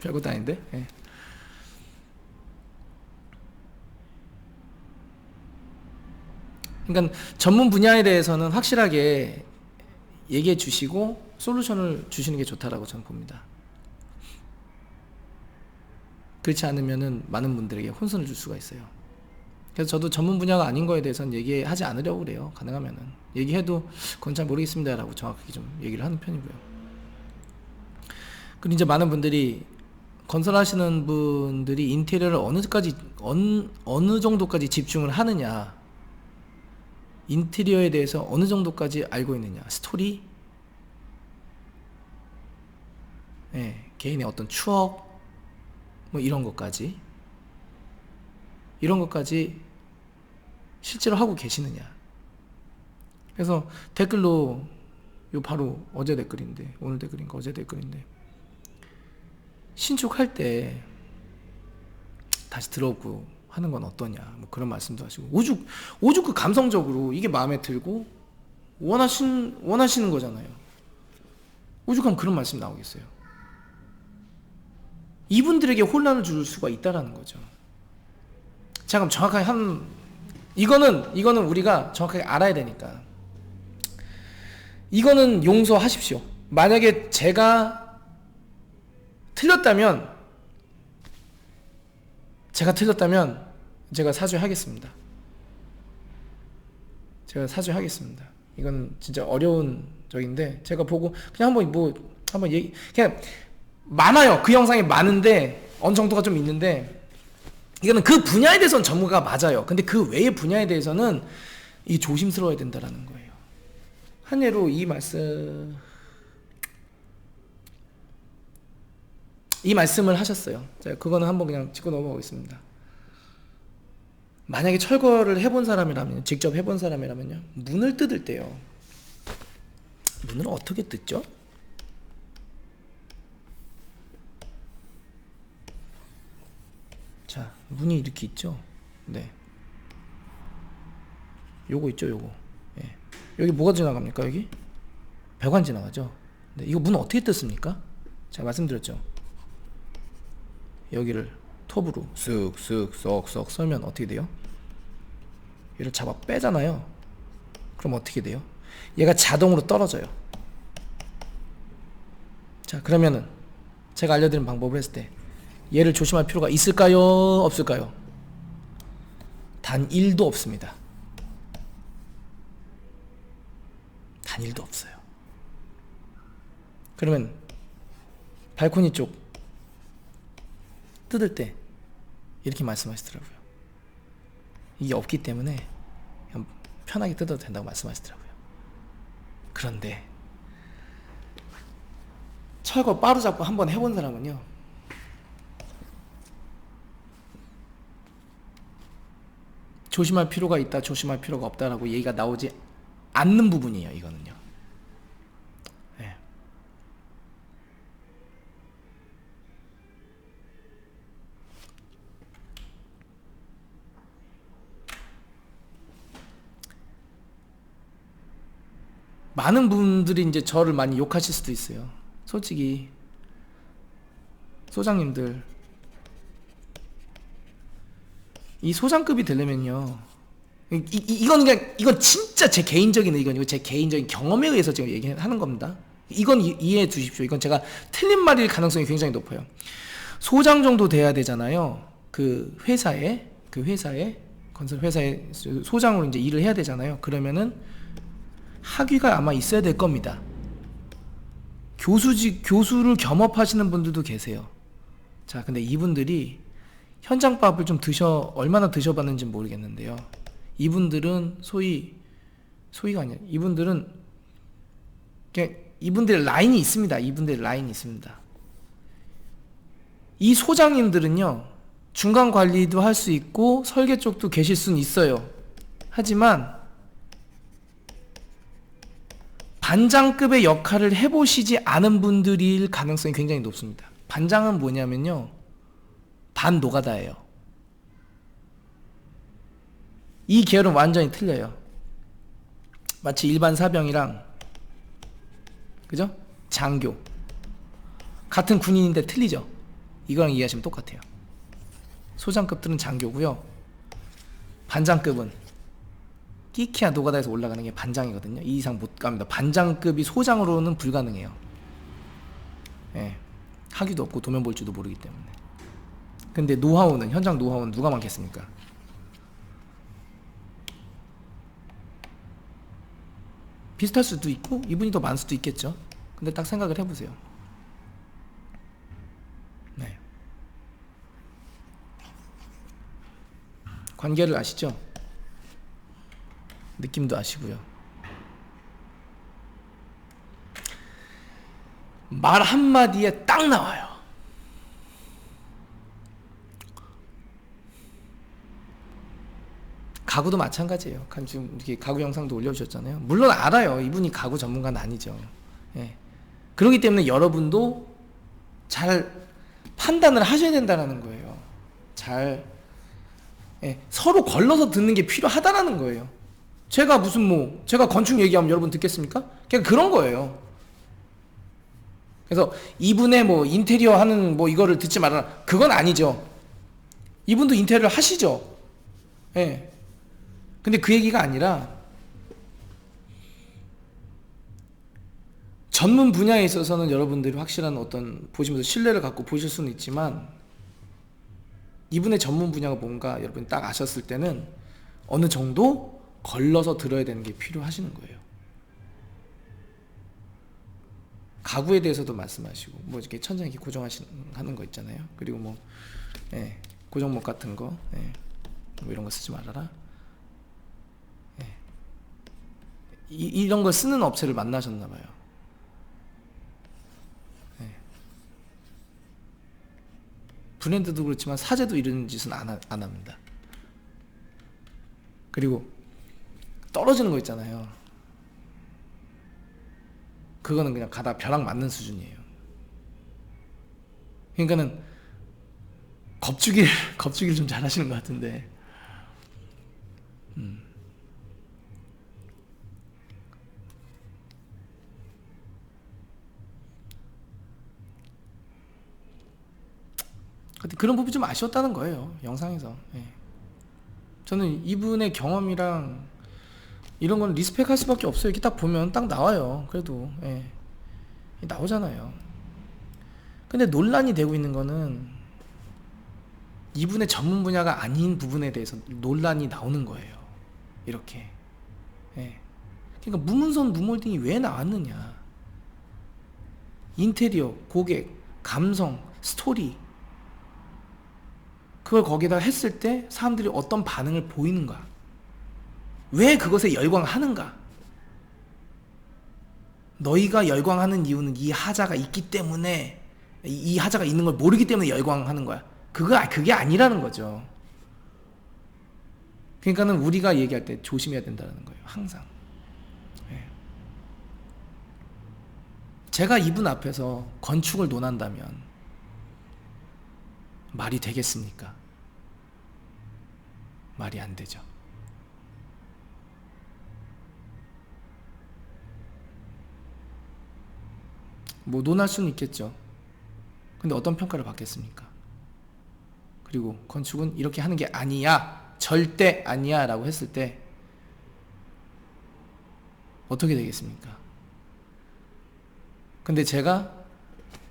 별것도 아닌데. 예. 그러니까 전문 분야에 대해서는 확실하게 얘기해 주시고 솔루션을 주시는 게 좋다라고 저는 봅니다. 그렇지 않으면은 많은 분들에게 혼선을 줄 수가 있어요. 그래서 저도 전문 분야가 아닌 거에 대해서는 얘기하지 않으려고 그래요. 가능하면은 얘기해도 그건 잘 모르겠습니다 라고 정확하게 좀 얘기를 하는 편이고요. 그리고 이제 많은 분들이, 건설하시는 분들이 인테리어를 어느 정도까지 집중을 하느냐, 인테리어에 대해서 어느 정도까지 알고 있느냐, 스토리, 예, 개인의 어떤 추억, 뭐 이런 것까지 실제로 하고 계시느냐. 그래서 댓글로, 요 바로 어제 댓글인데, 오늘 댓글인가 어제 댓글인데, 신축할 때 다시 들어오고 하는 건 어떠냐, 뭐 그런 말씀도 하시고, 오죽 그 감성적으로 이게 마음에 들고 원하시는 거잖아요. 오죽하면 그런 말씀 나오겠어요. 이분들에게 혼란을 줄 수가 있다라는 거죠. 자, 그럼 정확하게 이거는 우리가 정확하게 알아야 되니까, 이거는 용서하십시오. 만약에 제가 틀렸다면 제가 사죄하겠습니다. 이건 진짜 어려운 적인데, 제가 보고 그냥 한번 그냥 많아요. 그 영상이 많은데 어느 정도가 좀 있는데, 이거는 그 분야에 대해서는 전문가가 맞아요. 근데 그 외의 분야에 대해서는 이 조심스러워야 된다라는 거예요. 한 예로 이 말씀을 하셨어요. 제가 그거는 한번 그냥 짚고 넘어가겠습니다. 만약에 철거를 해본 사람이라면, 직접 해본 사람이라면요, 문을 뜯을 때요, 문을 어떻게 뜯죠? 자, 문이 이렇게 있죠. 네. 요거 있죠, 요거. 예. 여기 뭐가 지나갑니까, 여기? 배관 지나가죠. 네. 이거 문 어떻게 뜯습니까? 제가 말씀드렸죠. 여기를 톱으로 쓱쓱 썰면 어떻게 돼요? 얘를 잡아 빼잖아요. 그럼 어떻게 돼요? 얘가 자동으로 떨어져요. 자, 그러면은 제가 알려드린 방법을 했을 때 얘를 조심할 필요가 있을까요? 없을까요? 단 1도 없습니다. 단 1도 없어요. 그러면 발코니 쪽 뜯을 때 이렇게 말씀하시더라고요. 이게 없기 때문에 그냥 편하게 뜯어도 된다고 말씀하시더라고요. 그런데 철거 바로잡고 한번 해본 사람은요, 조심할 필요가 있다, 조심할 필요가 없다라고 얘기가 나오지 않는 부분이에요, 이거는요. 네. 많은 분들이 이제 저를 많이 욕하실 수도 있어요. 솔직히 소장님들, 이 소장급이 되려면요, 이건 진짜 제 개인적인 의견이고 제 개인적인 경험에 의해서 지금 얘기하는 겁니다. 이건 이해해 두십시오. 이건 제가 틀린 말일 가능성이 굉장히 높아요. 소장 정도 돼야 되잖아요. 그 회사에 건설 회사에 소장으로 이제 일을 해야 되잖아요. 그러면은 학위가 아마 있어야 될 겁니다. 교수를 겸업하시는 분들도 계세요. 자, 근데 이분들이 현장밥을 좀 얼마나 드셔봤는지 모르겠는데요. 이분들은 소위가 아니라 이분들은 그냥 이분들의 라인이 있습니다. 이분들의 라인이 있습니다. 이 소장님들은요, 중간 관리도 할 수 있고 설계 쪽도 계실 수는 있어요. 하지만 반장급의 역할을 해보시지 않은 분들일 가능성이 굉장히 높습니다. 반장은 뭐냐면요, 반 노가다예요. 이 계열은 완전히 틀려요. 마치 일반 사병이랑, 그죠? 장교 같은 군인인데 틀리죠? 이거랑 이해하시면 똑같아요. 소장급들은 장교고요, 반장급은 끼키야 노가다에서 올라가는 게 반장이거든요. 이 이상 못 갑니다. 반장급이 소장으로는 불가능해요. 예, 학위도 없고 도면 볼 줄도 모르기 때문에. 근데 노하우는, 현장 노하우는 누가 많겠습니까? 비슷할 수도 있고 이분이 더 많을 수도 있겠죠. 근데 딱 생각을 해보세요. 네. 관계를 아시죠? 느낌도 아시고요. 말 한마디에 딱 나와요. 가구도 마찬가지예요. 지금 이렇게 가구 영상도 올려주셨잖아요. 물론 알아요, 이분이 가구 전문가는 아니죠. 예. 그렇기 때문에 여러분도 잘 판단을 하셔야 된다는 거예요. 예. 서로 걸러서 듣는 게 필요하다라는 거예요. 제가 제가 건축 얘기하면 여러분 듣겠습니까? 그냥 그런 거예요. 그래서 이분의 인테리어 하는 이거를 듣지 말아라, 그건 아니죠. 이분도 인테리어를 하시죠. 예. 근데 그 얘기가 아니라, 전문 분야에 있어서는 여러분들이 확실한 보시면서 신뢰를 갖고 보실 수는 있지만, 이분의 전문 분야가 뭔가 여러분이 딱 아셨을 때는 어느 정도 걸러서 들어야 되는 게 필요하시는 거예요. 가구에 대해서도 말씀하시고, 이렇게 천장 이렇게 고정하는 거 있잖아요. 그리고 예, 고정목 같은 거, 예, 이런 거 쓰지 말아라. 예. 이런 거 쓰는 업체를 만나셨나봐요. 예. 브랜드도 그렇지만 사제도 이런 짓은 안 합니다. 그리고 떨어지는 거 있잖아요. 그거는 그냥 가다 벼락 맞는 수준이에요. 그러니까는 겁주기를 좀 잘하시는 것 같은데. 그런 부분이 좀 아쉬웠다는 거예요, 영상에서. 예. 저는 이분의 경험이랑 이런 건 리스펙할 수밖에 없어요. 이렇게 딱 보면 딱 나와요. 그래도 예, 나오잖아요. 근데 논란이 되고 있는 거는 이분의 전문 분야가 아닌 부분에 대해서 논란이 나오는 거예요. 이렇게. 예. 그러니까 무문선 무몰딩이 왜 나왔느냐. 인테리어, 고객, 감성, 스토리, 그걸 거기다 했을 때 사람들이 어떤 반응을 보이는가, 왜 그것에 열광하는가. 너희가 열광하는 이유는 이 하자가 있기 때문에, 이 하자가 있는 걸 모르기 때문에 열광하는 거야. 그게 아니라는 거죠. 그러니까는 우리가 얘기할 때 조심해야 된다는 거예요. 항상. 예. 제가 이분 앞에서 건축을 논한다면 말이 되겠습니까? 말이 안 되죠. 뭐 논할 수는 있겠죠. 근데 어떤 평가를 받겠습니까? 그리고 건축은 이렇게 하는 게 아니야, 절대 아니야 라고 했을 때 어떻게 되겠습니까? 근데 제가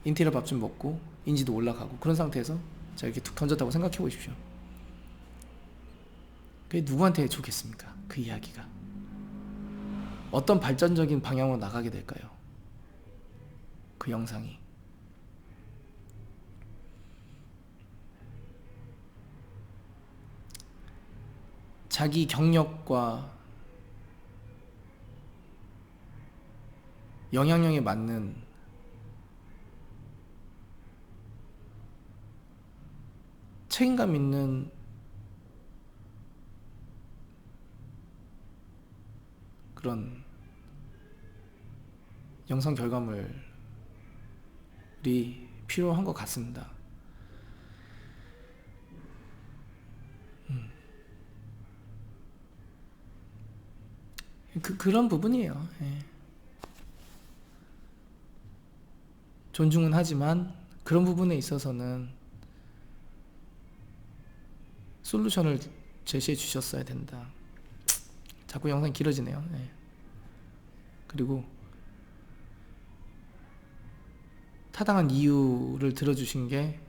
인테리어 밥 좀 먹고 인지도 올라가고 그런 상태에서 제가 이렇게 툭 던졌다고 생각해 보십시오. 그게 누구한테 좋겠습니까? 그 이야기가 어떤 발전적인 방향으로 나가게 될까요? 그 영상이. 자기 경력과 영향력에 맞는 책임감 있는 그런 영상 결과물이 필요한 것 같습니다. 그런 부분이에요. 예. 존중은 하지만 그런 부분에 있어서는 솔루션을 제시해 주셨어야 된다. 자꾸 영상이 길어지네요. 예. 그리고 타당한 이유를 들어주신 게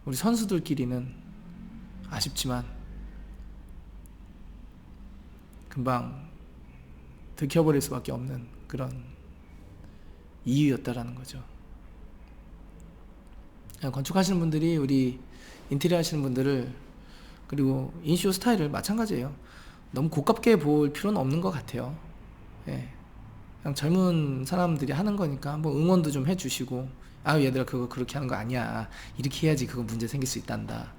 우리 선수들끼리는 아쉽지만 금방 들켜버릴 수밖에 없는 그런 이유였다라는 거죠. 건축하시는 분들이 우리 인테리어 하시는 분들을, 그리고 인쇼 스타일을 마찬가지예요. 너무 고깝게 볼 필요는 없는 것 같아요. 예. 그냥 젊은 사람들이 하는 거니까 뭐 응원도 좀 해주시고, 아유 얘들아 그거 그렇게 하는 거 아니야, 이렇게 해야지 그거 문제 생길 수 있단다,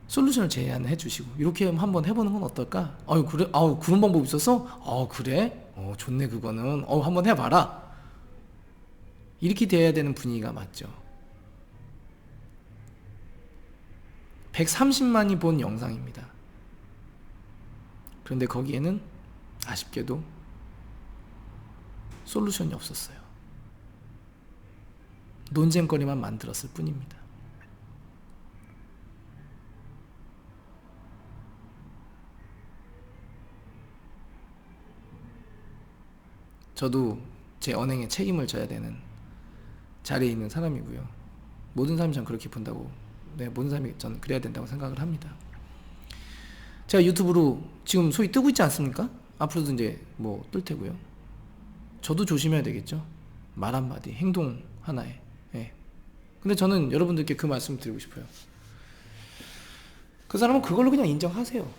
솔루션을 제안해 주시고 이렇게 한번 해보는 건 어떨까? 아유 그래? 아우 그런 방법 있었어? 그래? 좋네 그거는. 한번 해봐라. 이렇게 돼야 되는 분위기가 맞죠. 130만이 본 영상입니다. 그런데 거기에는 아쉽게도 솔루션이 없었어요. 논쟁거리만 만들었을 뿐입니다. 저도 제 언행에 책임을 져야 되는 자리에 있는 사람이고요. 모든 사람이 전 그렇게 본다고, 모든 사람이 전 그래야 된다고 생각을 합니다. 제가 유튜브로 지금 소위 뜨고 있지 않습니까? 앞으로도 이제 뭐 뜰 테고요. 저도 조심해야 되겠죠. 말 한마디, 행동 하나에. 예. 근데 저는 여러분들께 그 말씀 드리고 싶어요. 그 사람은 그걸로 그냥 인정하세요.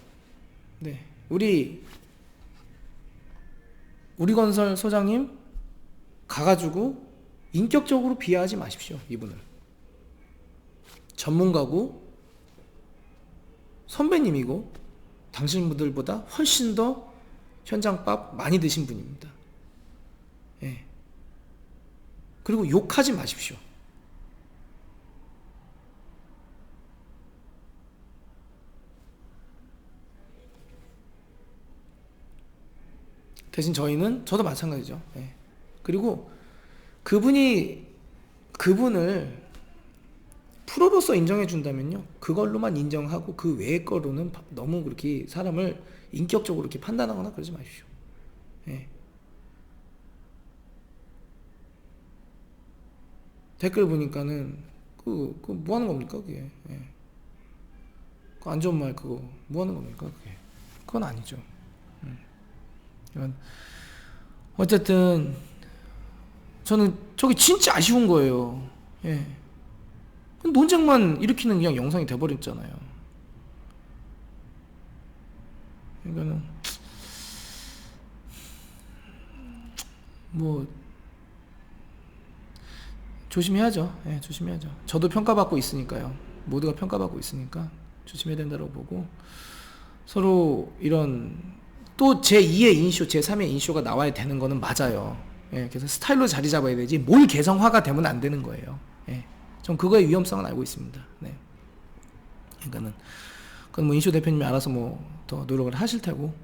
네. 우리 건설 소장님 가가지고 인격적으로 비하하지 마십시오. 이분을 전문가고 선배님이고 당신분들보다 훨씬 더 현장밥 많이 드신 분입니다. 예. 그리고 욕하지 마십시오. 대신 저도 마찬가지죠. 예. 그리고 그분을 프로로서 인정해 준다면요, 그걸로만 인정하고 그 외의 거로는 너무 그렇게 사람을 인격적으로 이렇게 판단하거나 그러지 마십시오. 예. 댓글 보니까는 그 뭐 하는 겁니까 그게? 예. 그 안 좋은 말 그거 뭐 하는 겁니까 그게? 그건 아니죠. 이건 어쨌든 저는 저게 진짜 아쉬운 거예요. 예. 논쟁만 일으키는 그냥 영상이 돼버렸잖아요. 그러니까는 뭐 조심해야죠. 예, 조심해야죠. 저도 평가받고 있으니까요. 모두가 평가받고 있으니까 조심해야 된다고 보고, 서로 이런 또 제2의 인쇼, 제3의 인쇼가 나와야 되는 거는 맞아요. 예, 그래서 스타일로 자리 잡아야 되지 뭘 개성화가 되면 안 되는 거예요. 예, 전 그거의 위험성은 알고 있습니다. 네. 그러니까는 그건 뭐 인쇼 대표님이 알아서 뭐 더 노력을 하실 테고,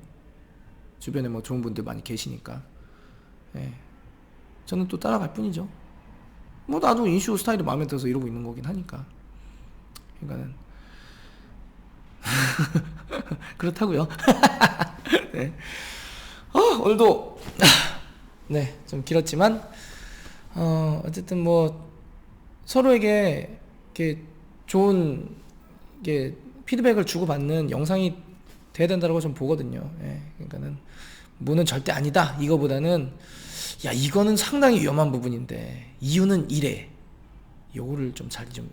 주변에 뭐 좋은 분들 많이 계시니까. 예, 저는 또 따라갈 뿐이죠. 뭐 나도 인쇼 스타일이 마음에 들어서 이러고 있는 거긴 하니까. 그러니까는 그렇다고요. 네. 오늘도 네, 좀 길었지만 어쨌든 뭐 서로에게 이렇게 좋은 이게 피드백을 주고받는 영상이 돼야 된다고 좀 보거든요. 예, 그러니까는 뭐는 절대 아니다 이거보다는 야 이거는 상당히 위험한 부분인데 이유는 이래, 요거를 좀 잘 좀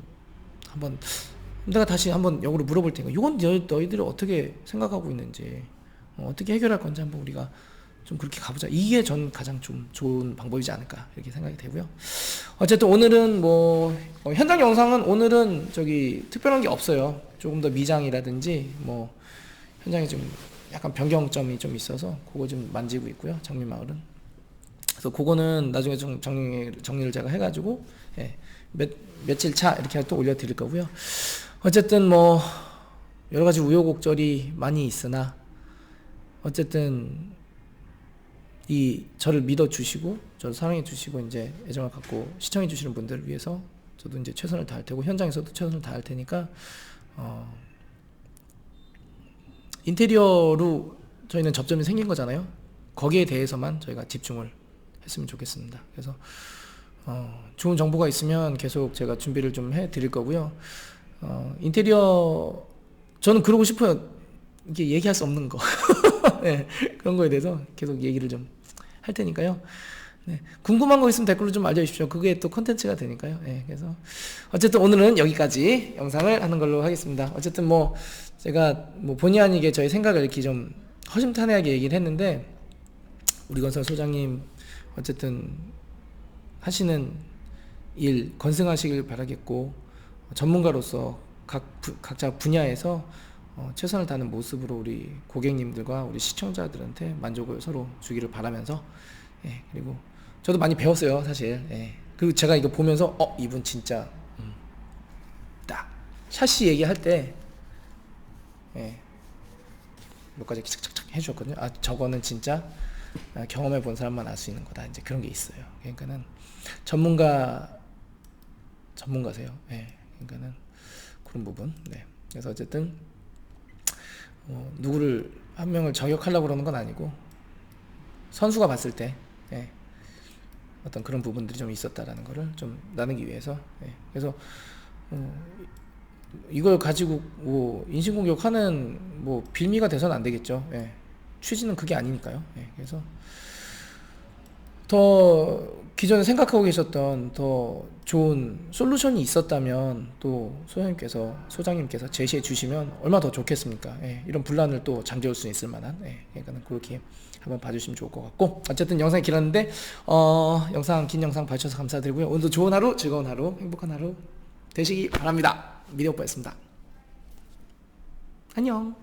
한번 내가 다시 한번 역으로 물어볼 테니까 이건 너희들이 어떻게 생각하고 있는지, 어떻게 해결할 건지 한번 우리가 좀 그렇게 가보자. 이게 전 가장 좀 좋은 방법이지 않을까 이렇게 생각이 되고요. 어쨌든 오늘은 뭐 현장 영상은 오늘은 저기 특별한 게 없어요. 조금 더 미장이라든지 뭐 현장에 좀 약간 변경점이 좀 있어서 그거 좀 만지고 있고요. 장미마을은. 그래서 그거는 나중에 좀 정리를 제가 해가지고 예, 며칠 차 이렇게 또 올려드릴 거고요. 어쨌든 뭐 여러 가지 우여곡절이 많이 있으나 어쨌든 이 저를 믿어주시고 저를 사랑해주시고 이제 애정을 갖고 시청해주시는 분들을 위해서 저도 이제 최선을 다할 테고 현장에서도 최선을 다할 테니까 인테리어로 저희는 접점이 생긴 거잖아요. 거기에 대해서만 저희가 집중을 했으면 좋겠습니다. 그래서 좋은 정보가 있으면 계속 제가 준비를 좀 해드릴 거고요. 인테리어 저는 그러고 싶어요. 이게 얘기할 수 없는 거 네, 그런 거에 대해서 계속 얘기를 좀 할 테니까요. 네, 궁금한 거 있으면 댓글로 좀 알려주십시오. 그게 또 컨텐츠가 되니까요. 네, 그래서 어쨌든 오늘은 여기까지 영상을 하는 걸로 하겠습니다. 어쨌든 뭐 제가 뭐 본의 아니게 저희 생각을 이렇게 좀 허심탄회하게 얘기를 했는데 우리 건설 소장님 어쨌든 하시는 일 건승하시길 바라겠고, 전문가로서 각자 분야에서 최선을 다하는 모습으로 우리 고객님들과 우리 시청자들한테 만족을 서로 주기를 바라면서, 예, 그리고 저도 많이 배웠어요 사실. 예, 그리고 제가 이거 보면서 이분 진짜 딱 샤시 얘기할 때 예, 몇 가지 착착착 해주셨거든요. 아 저거는 진짜 경험해 본 사람만 알 수 있는 거다, 이제 그런 게 있어요. 그러니까는 전문가세요. 예, 그러니까는 그런 부분. 네, 그래서 어쨌든 누구를 한 명을 저격하려고 그러는 건 아니고 선수가 봤을 때 예, 어떤 그런 부분들이 좀 있었다라는 거를 좀 나누기 위해서, 예, 그래서 이걸 가지고 뭐 인신공격하는 뭐 빌미가 돼서는 안 되겠죠. 예, 취지는 그게 아니니까요. 예, 그래서 더 기존에 생각하고 계셨던 더 좋은 솔루션이 있었다면 또 소장님께서 제시해 주시면 얼마나 더 좋겠습니까? 예, 이런 분란을 또 잠재울 수 있을 만한, 예, 그러니까 그렇게 한번 봐주시면 좋을 것 같고, 어쨌든 영상이 길었는데 긴 영상 봐주셔서 감사드리고요. 오늘도 좋은 하루, 즐거운 하루, 행복한 하루 되시기 바랍니다. 미디어 오빠였습니다. 안녕.